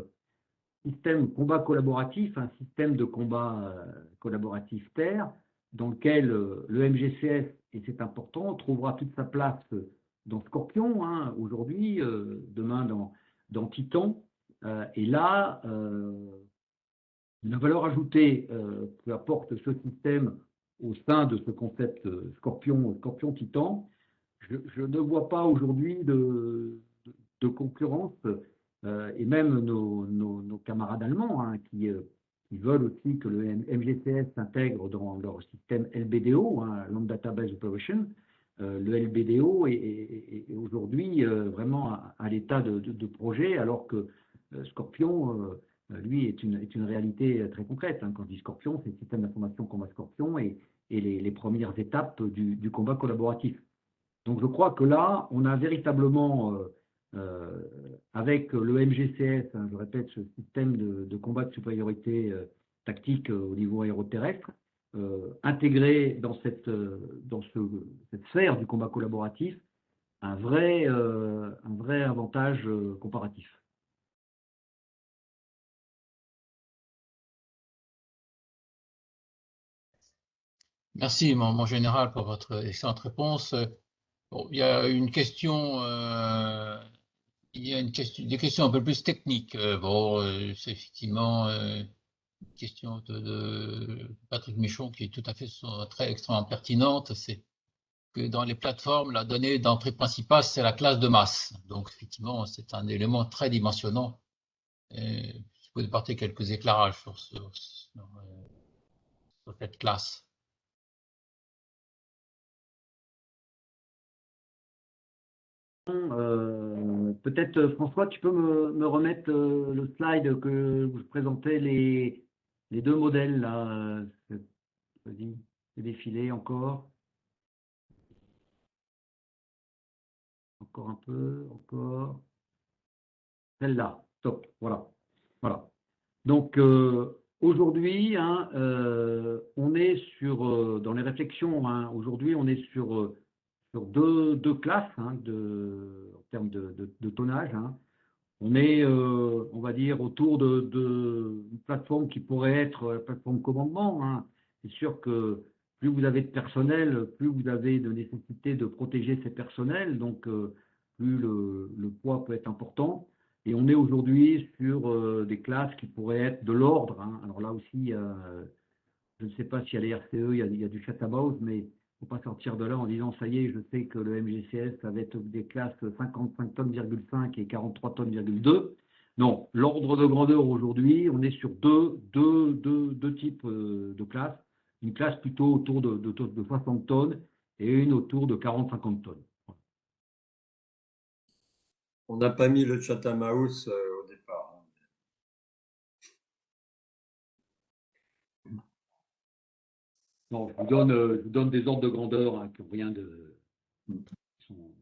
système combat collaboratif, un système de combat collaboratif terre, dans lequel le MGCS, et c'est important, trouvera toute sa place dans Scorpion, hein, aujourd'hui, demain dans Titan. Et là, la valeur ajoutée que apporte ce système au sein de ce concept Scorpion-Titan, je ne vois pas aujourd'hui de concurrence, et même nos camarades allemands hein, qui veulent aussi que le MGCS s'intègre dans leur système LBDO, hein, Land Database Operation. Le LBDO est aujourd'hui vraiment à l'état de projet, alors que Scorpion, lui, est une réalité très concrète. Hein. Quand je dis Scorpion, c'est le système d'information combat Scorpion et les premières étapes du combat collaboratif. Donc je crois que là, on a véritablement, avec le MGCS, hein, je répète, ce système de combat de supériorité tactique au niveau aéroterrestre, intégré dans cette sphère du combat collaboratif, un vrai avantage comparatif.
Merci, mon général, pour votre excellente réponse. Bon, il y a une question, des questions un peu plus techniques. Bon, c'est effectivement une question de Patrick Michon qui est tout à fait très extrêmement pertinente. C'est que dans les plateformes, la donnée d'entrée principale, c'est la classe de masse. Donc, effectivement, c'est un élément très dimensionnant. Et je peux apporter quelques éclairages sur cette classe.
Peut-être, François, tu peux me remettre le slide que je présentais les deux modèles là, vas-y, c'est défilé encore un peu, encore. Celle-là, top, voilà. Voilà. Donc aujourd'hui, hein, on est sur, dans les réflexions, hein, aujourd'hui, on est sur deux classes hein, en termes de tonnage. Hein. On est, on va dire, autour d'une plateforme qui pourrait être la plateforme commandement. Hein. C'est sûr que plus vous avez de personnel, plus vous avez de nécessité de protéger ces personnels, donc plus le poids peut être important. Et on est aujourd'hui sur des classes qui pourraient être de l'ordre. Hein. Alors là aussi, je ne sais pas s'il y a les RCE, il y a du chatabouche, mais il ne faut pas sortir de là en disant ça y est, je sais que le MGCS, ça va être des classes 55 tonnes,5 et 43 tonnes,2. Non, l'ordre de grandeur aujourd'hui, on est sur deux types de classes. Une classe plutôt autour de 60 tonnes et une autour de 40-50 tonnes.
On n'a pas mis le Chatham House au départ.
Non, je vous donne des ordres de grandeur hein, qui n'ont rien de.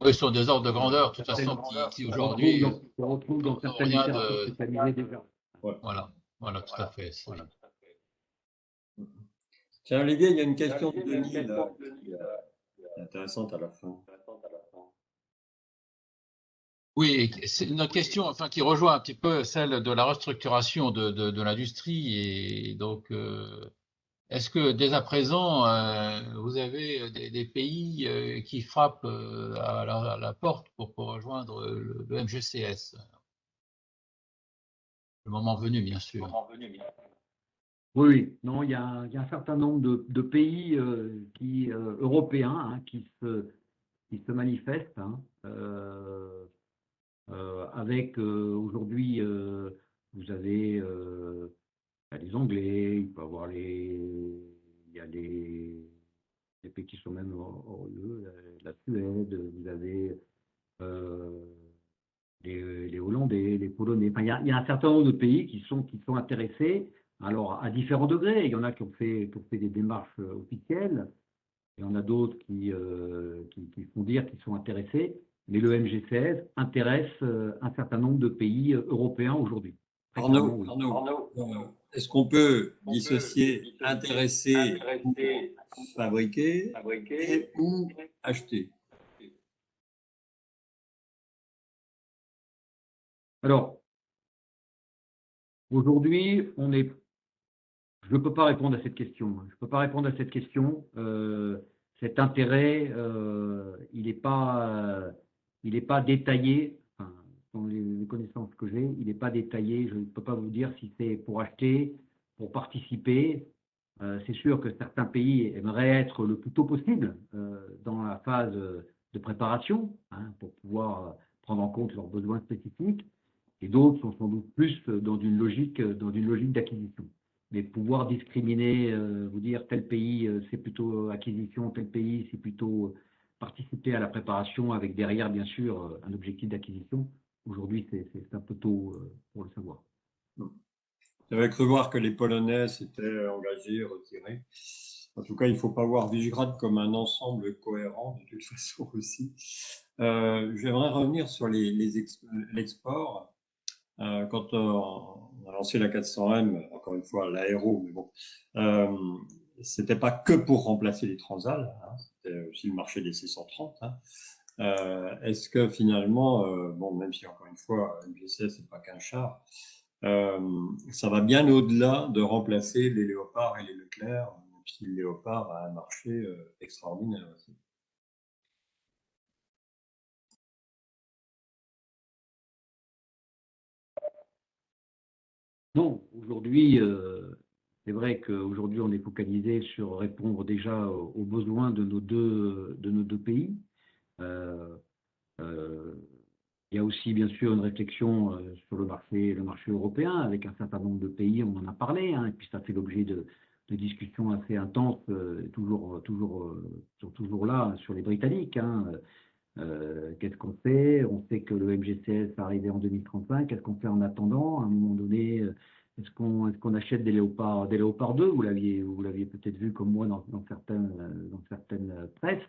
Oui, sur des ordres de grandeur, de toute façon, qui aujourd'hui
on retrouve dans certaines
rien
littératures
de.
spécialisées déjà.
Voilà, voilà, tout à fait.
Tiens, les gars, il y a une question de Denis là, qui est intéressante à la fin.
Oui, c'est une question enfin, qui rejoint un petit peu celle de la restructuration de l'industrie. Et donc, est-ce que dès à présent, vous avez des pays qui frappent à la porte pour rejoindre le MGCS? Le moment venu, bien sûr.
Oui, non, il y a un certain nombre de pays européens hein, qui se manifestent hein, avec aujourd'hui, vous avez les Anglais, il peut y avoir il y a les pays qui sont même hors UE, la Suède, vous avez euh, les Hollandais, les Polonais. Enfin, il y a un certain nombre de pays qui sont intéressés, alors à différents degrés. Il y en a qui ont fait des démarches officielles, il y en a d'autres qui font dire qu'ils sont intéressés, mais le MGCS intéresse un certain nombre de pays européens aujourd'hui.
Arnaud, est-ce qu'on peut dissocier intéressé pour fabriquer et ou acheter?
Alors, aujourd'hui, je ne peux pas répondre à cette question. Je ne peux pas répondre à cette question. Cet intérêt, il n'est pas détaillé. Enfin, dans les connaissances que j'ai, il n'est pas détaillé. Je ne peux pas vous dire si c'est pour acheter, pour participer. C'est sûr que certains pays aimeraient être le plus tôt possible dans la phase de préparation hein, pour pouvoir prendre en compte leurs besoins spécifiques. Et d'autres sont sans doute plus dans une logique d'acquisition. Mais pouvoir discriminer, vous dire tel pays c'est plutôt acquisition, tel pays c'est plutôt participer à la préparation avec derrière bien sûr un objectif d'acquisition, aujourd'hui c'est un peu tôt pour le savoir.
J'avais cru voir que les Polonais s'étaient engagés, retirés. En tout cas, il ne faut pas voir Visegrad comme un ensemble cohérent de toute façon aussi. J'aimerais revenir sur l'export. Quand on a lancé la 400M, encore une fois l'aéro, mais bon, c'était pas que pour remplacer les Transal, hein, c'était aussi le marché des C130. Hein. Est-ce que finalement, bon, même si encore une fois, MGCS c'est pas qu'un char, ça va bien au-delà de remplacer les Léopards et les Leclerc, même si le Léopard a un marché extraordinaire aussi.
Non, aujourd'hui, c'est vrai qu'aujourd'hui, on est focalisé sur répondre déjà aux besoins de nos deux pays. Il y a aussi, bien sûr, une réflexion sur le marché européen, avec un certain nombre de pays, on en a parlé, hein, et puis ça fait l'objet de discussions assez intenses, toujours là, sur les Britanniques. Hein. Qu'est-ce qu'on fait? On sait que le MGCS va arriver en 2035. Qu'est-ce qu'on fait en attendant? À un moment donné, est-ce qu'on achète des Léopard 2? Vous l'aviez peut-être vu comme moi dans certaines presses.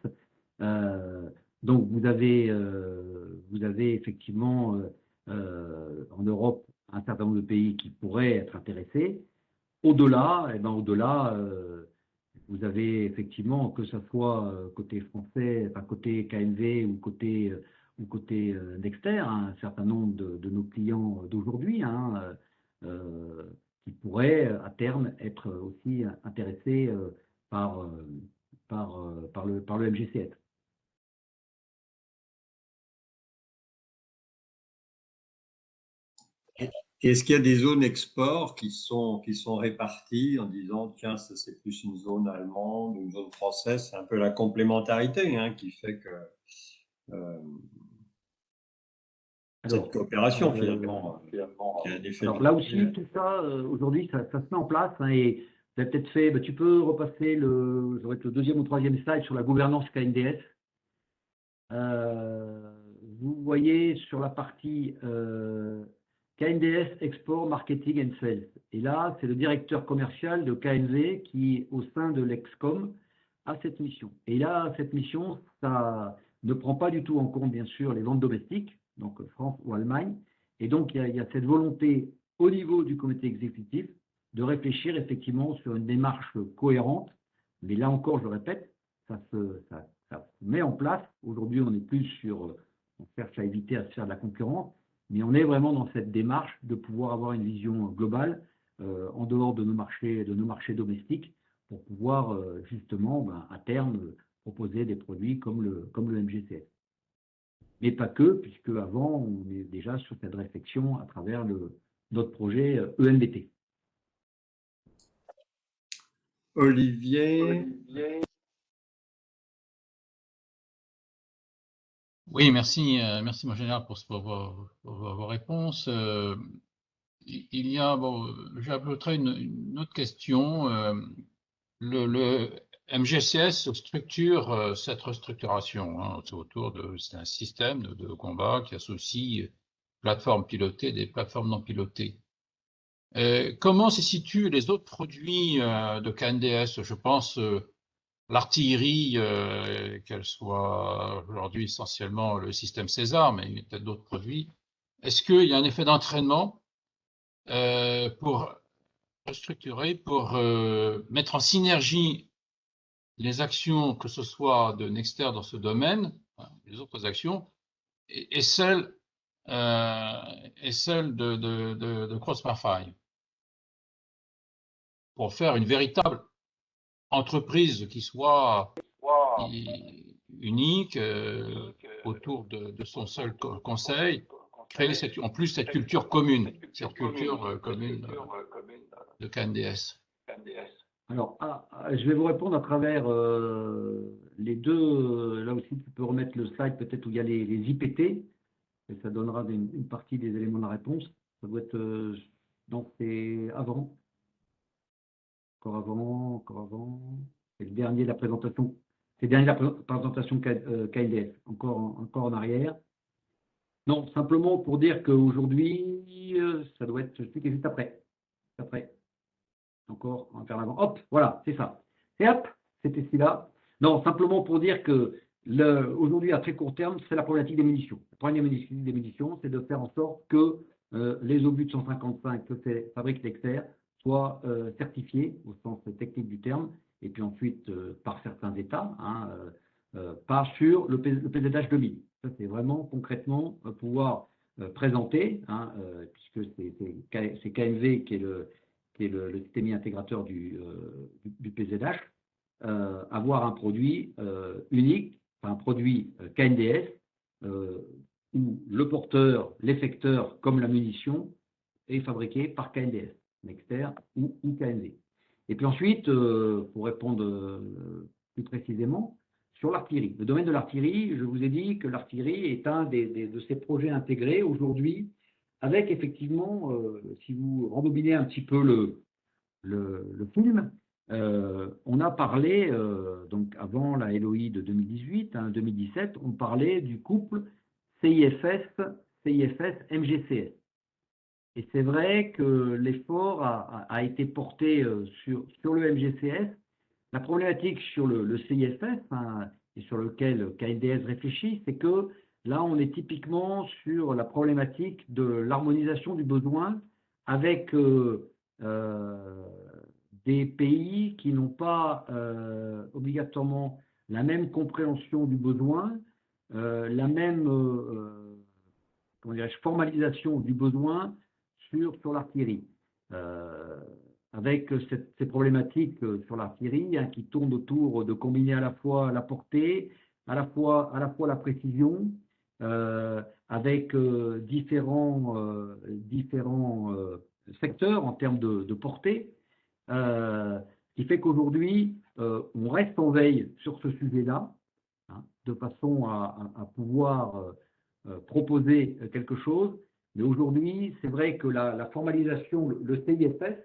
Donc vous avez effectivement en Europe un certain nombre de pays qui pourraient être intéressés. Au-delà, vous avez effectivement, que ce soit côté français, enfin côté KNV ou côté Nexter, un certain nombre de nos clients d'aujourd'hui, qui pourraient à terme être aussi intéressés par le MGCS.
Est-ce qu'il y a des zones export qui sont réparties en disant, tiens, ça c'est plus une zone allemande, une zone française, c'est un peu la complémentarité qui fait que cette coopération finalement qui a un effet
alors là aussi, tout ça, aujourd'hui, ça se met en place et vous avez peut-être fait, tu peux repasser le deuxième ou troisième slide sur la gouvernance KNDS. Vous voyez sur la partie KNDS Export Marketing and Sales. Et là, c'est le directeur commercial de KNV qui, au sein de l'Excom, a cette mission. Et là, cette mission, ça ne prend pas du tout en compte, bien sûr, les ventes domestiques, donc France ou Allemagne. Et donc, il y a cette volonté au niveau du comité exécutif de réfléchir effectivement sur une démarche cohérente. Mais là encore, je le répète, ça se met en place. Aujourd'hui, on est plus sur, on cherche à éviter à se faire de la concurrence, mais on est vraiment dans cette démarche de pouvoir avoir une vision globale en dehors de nos marchés domestiques pour pouvoir justement, à terme, proposer des produits comme le MGCS. Mais pas que, puisque avant, on est déjà sur cette réflexion à travers notre projet EMBT.
Olivier.
Oui, merci mon général pour vos réponses. Il y a, j'ajouterai une autre question. Le MGCS structure cette restructuration. C'est c'est un système de combat qui associe plateformes pilotées des plateformes non pilotées. Comment se situent les autres produits de KNDS? Je pense l'artillerie, qu'elle soit aujourd'hui essentiellement le système César, mais il y a peut-être d'autres produits. Est-ce qu'il y a un effet d'entraînement pour restructurer, pour mettre en synergie les actions, que ce soit de Nexter dans ce domaine, les autres actions, et celles de Crossmarfile, pour faire une véritable entreprise qui soit unique autour de son seul conseil, créer en plus cette culture commune, de KNDS.
Alors, je vais vous répondre à travers les deux. Là aussi, tu peux remettre le slide peut-être où il y a les IPT, et ça donnera une partie des éléments de la réponse. Ça doit être donc c'est avant. Encore avant. C'est le dernier de la présentation. C'est le dernier de la présentation KNDS. Encore en arrière. Non, simplement pour dire qu'aujourd'hui, ça doit être juste après. Encore, on va faire l'avant. Hop, voilà, c'est ça. Et hop, c'était celui-là. Non, simplement pour dire que aujourd'hui, à très court terme, c'est la problématique des munitions. La problématique des munitions, c'est de faire en sorte que les obus de 155 que fabrique Nexter soient certifiés au sens technique du terme, et puis ensuite par certains États, pas sur le PZH 2000. Ça, c'est vraiment concrètement pouvoir présenter, puisque c'est KMV qui est le système intégrateur du PZH, avoir un produit unique, un produit KNDS, où le porteur, l'effecteur, comme la munition, est fabriqué par KNDS, Nexter ou KNV. Et puis ensuite, pour répondre plus précisément, sur l'artillerie. Le domaine de l'artillerie, je vous ai dit que l'artillerie est un de ces projets intégrés aujourd'hui, avec effectivement, si vous rembobinez un petit peu le film, on a parlé, donc avant la LOI de 2018, 2017, on parlait du couple CIFS-MGCS. Et c'est vrai que l'effort a été porté sur le MGCS. La problématique sur le CIFS, hein, et sur lequel KNDS réfléchit, c'est que là, on est typiquement sur la problématique de l'harmonisation du besoin avec des pays qui n'ont pas obligatoirement la même compréhension du besoin, la même comment dirais-je, formalisation du besoin sur l'artillerie. Avec ces problématiques sur l'artillerie, hein, qui tournent autour de combiner à la fois la portée, à la fois la précision, avec différents secteurs en termes de portée, ce qui fait qu'aujourd'hui, on reste en veille sur ce sujet-là, hein, de façon à pouvoir proposer quelque chose. Mais aujourd'hui, c'est vrai que la formalisation, le CIFS,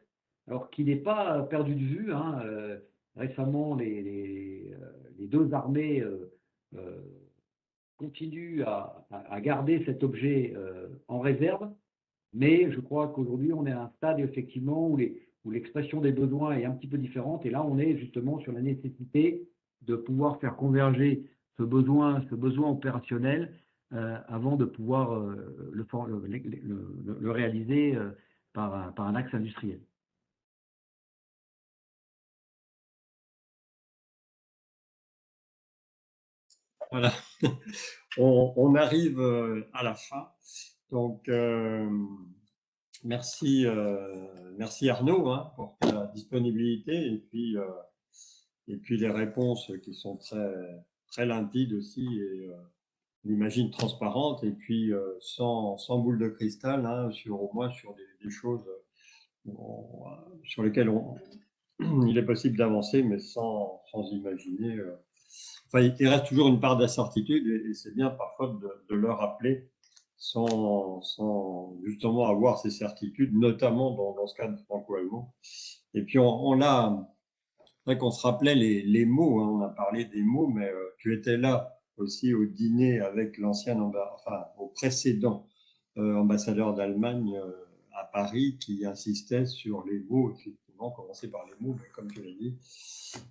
alors qu'il n'est pas perdu de vue, hein, récemment, les deux armées continuent à garder cet objet en réserve, mais je crois qu'aujourd'hui, on est à un stade effectivement où l'expression des besoins est un petit peu différente, et là, on est justement sur la nécessité de pouvoir faire converger ce besoin opérationnel avant de pouvoir le réaliser par un axe industriel.
Voilà, on arrive à la fin. Donc, merci Arnaud, hein, pour ta disponibilité et puis les réponses qui sont très limpides aussi et j'imagine transparentes et puis sans boule de cristal, hein, au moins sur des choses sur lesquelles il est possible d'avancer, mais sans imaginer. Enfin, il reste toujours une part d'incertitude et c'est bien parfois de le rappeler sans justement avoir ces certitudes, notamment dans ce cadre franco-allemand. Et puis on a, c'est vrai qu'on se rappelait les mots, hein, on a parlé des mots, mais tu étais là aussi au dîner avec au précédent ambassadeur d'Allemagne à Paris qui insistait sur les mots, effectivement, commencer par les mots, mais comme tu l'as dit,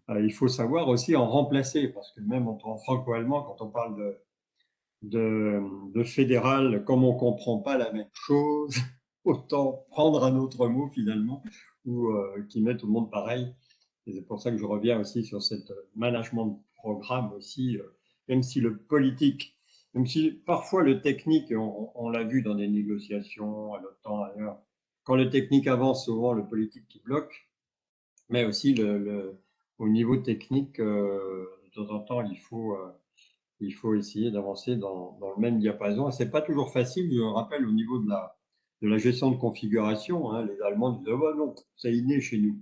il faut savoir aussi en remplacer, parce que même en franco-allemand, quand on parle de fédéral, comme on ne comprend pas la même chose, autant prendre un autre mot finalement, ou qui met tout le monde pareil. Et c'est pour ça que je reviens aussi sur cette management de programme aussi, même si le politique, même si parfois le technique, on l'a vu dans des négociations à l'OTAN, ailleurs, quand le technique avance, souvent le politique qui bloque, mais aussi au niveau technique, de temps en temps, il faut essayer d'avancer dans le même diapason. Et c'est pas toujours facile, je rappelle, au niveau de la gestion de configuration, hein, les Allemands disent, oh, non, c'est inné chez nous.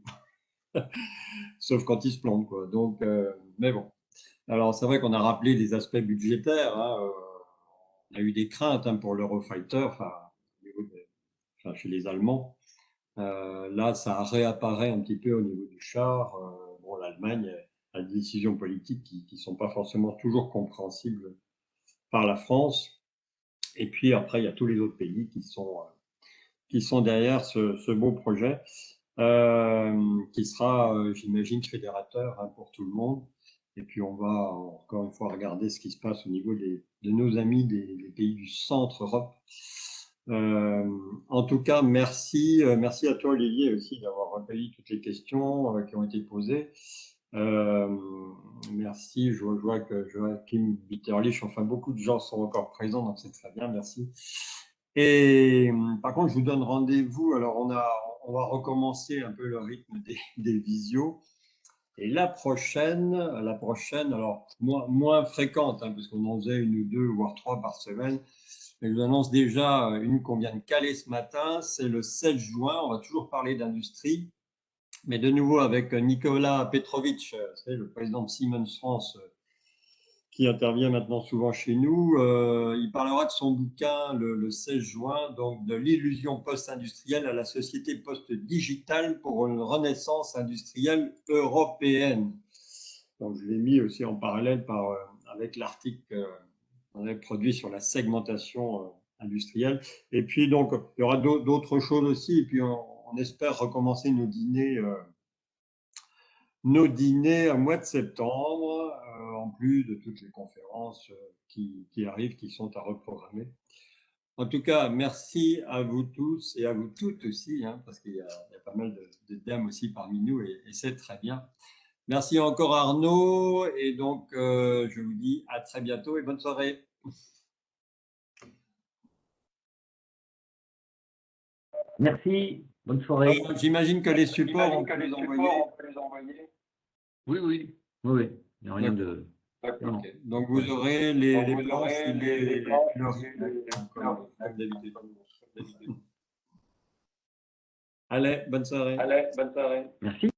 Sauf quand ils se plantent, quoi. Donc, mais bon. Alors, c'est vrai qu'on a rappelé les aspects budgétaires, hein, on a eu des craintes, hein, pour l'Eurofighter, enfin, chez les Allemands. Là, ça réapparaît un petit peu au niveau du char. Bon, l'Allemagne a des décisions politiques qui sont pas forcément toujours compréhensibles par la France. Et puis après, il y a tous les autres pays qui sont derrière ce beau projet, qui sera, j'imagine, fédérateur, hein, pour tout le monde. Et puis on va encore une fois regarder ce qui se passe au niveau de nos amis des pays du centre Europe. En tout cas, merci à toi Olivier aussi d'avoir recueilli toutes les questions qui ont été posées. Merci, je vois que Joachim Bitterlich, enfin beaucoup de gens sont encore présents, donc c'est très bien, merci. Et par contre, je vous donne rendez-vous. Alors, on va recommencer un peu le rythme des visios. Et la prochaine, alors moins fréquente, hein, parce qu'on en faisait une ou deux, voire trois par semaine. Mais je vous annonce déjà une qu'on vient de caler ce matin. C'est le 7 juin. On va toujours parler d'industrie, mais de nouveau avec Nicolas Petrovitch, c'est le président de Siemens France, qui intervient maintenant souvent chez nous. Il parlera de son bouquin le 16 juin, donc de l'illusion post-industrielle à la société post-digitale pour une renaissance industrielle européenne. Donc, je l'ai mis aussi en parallèle avec l'article qu'on avait produit sur la segmentation industriels. Et puis, donc, il y aura d'autres choses aussi. Et puis, on espère recommencer nos dîners au mois de septembre, en plus de toutes les conférences qui arrivent, qui sont à reprogrammer. En tout cas, merci à vous tous et à vous toutes aussi, hein, parce qu'il y a pas mal de dames aussi parmi nous et c'est très bien. Merci encore Arnaud et donc je vous dis à très bientôt et bonne soirée.
Merci, bonne soirée.
J'imagine que les supports, on peut les envoyer.
Oui, oui, oui, il n'y a rien de...
Okay. Donc vous aurez les planches et les comme d'habitude. Allez, bonne soirée.
Merci.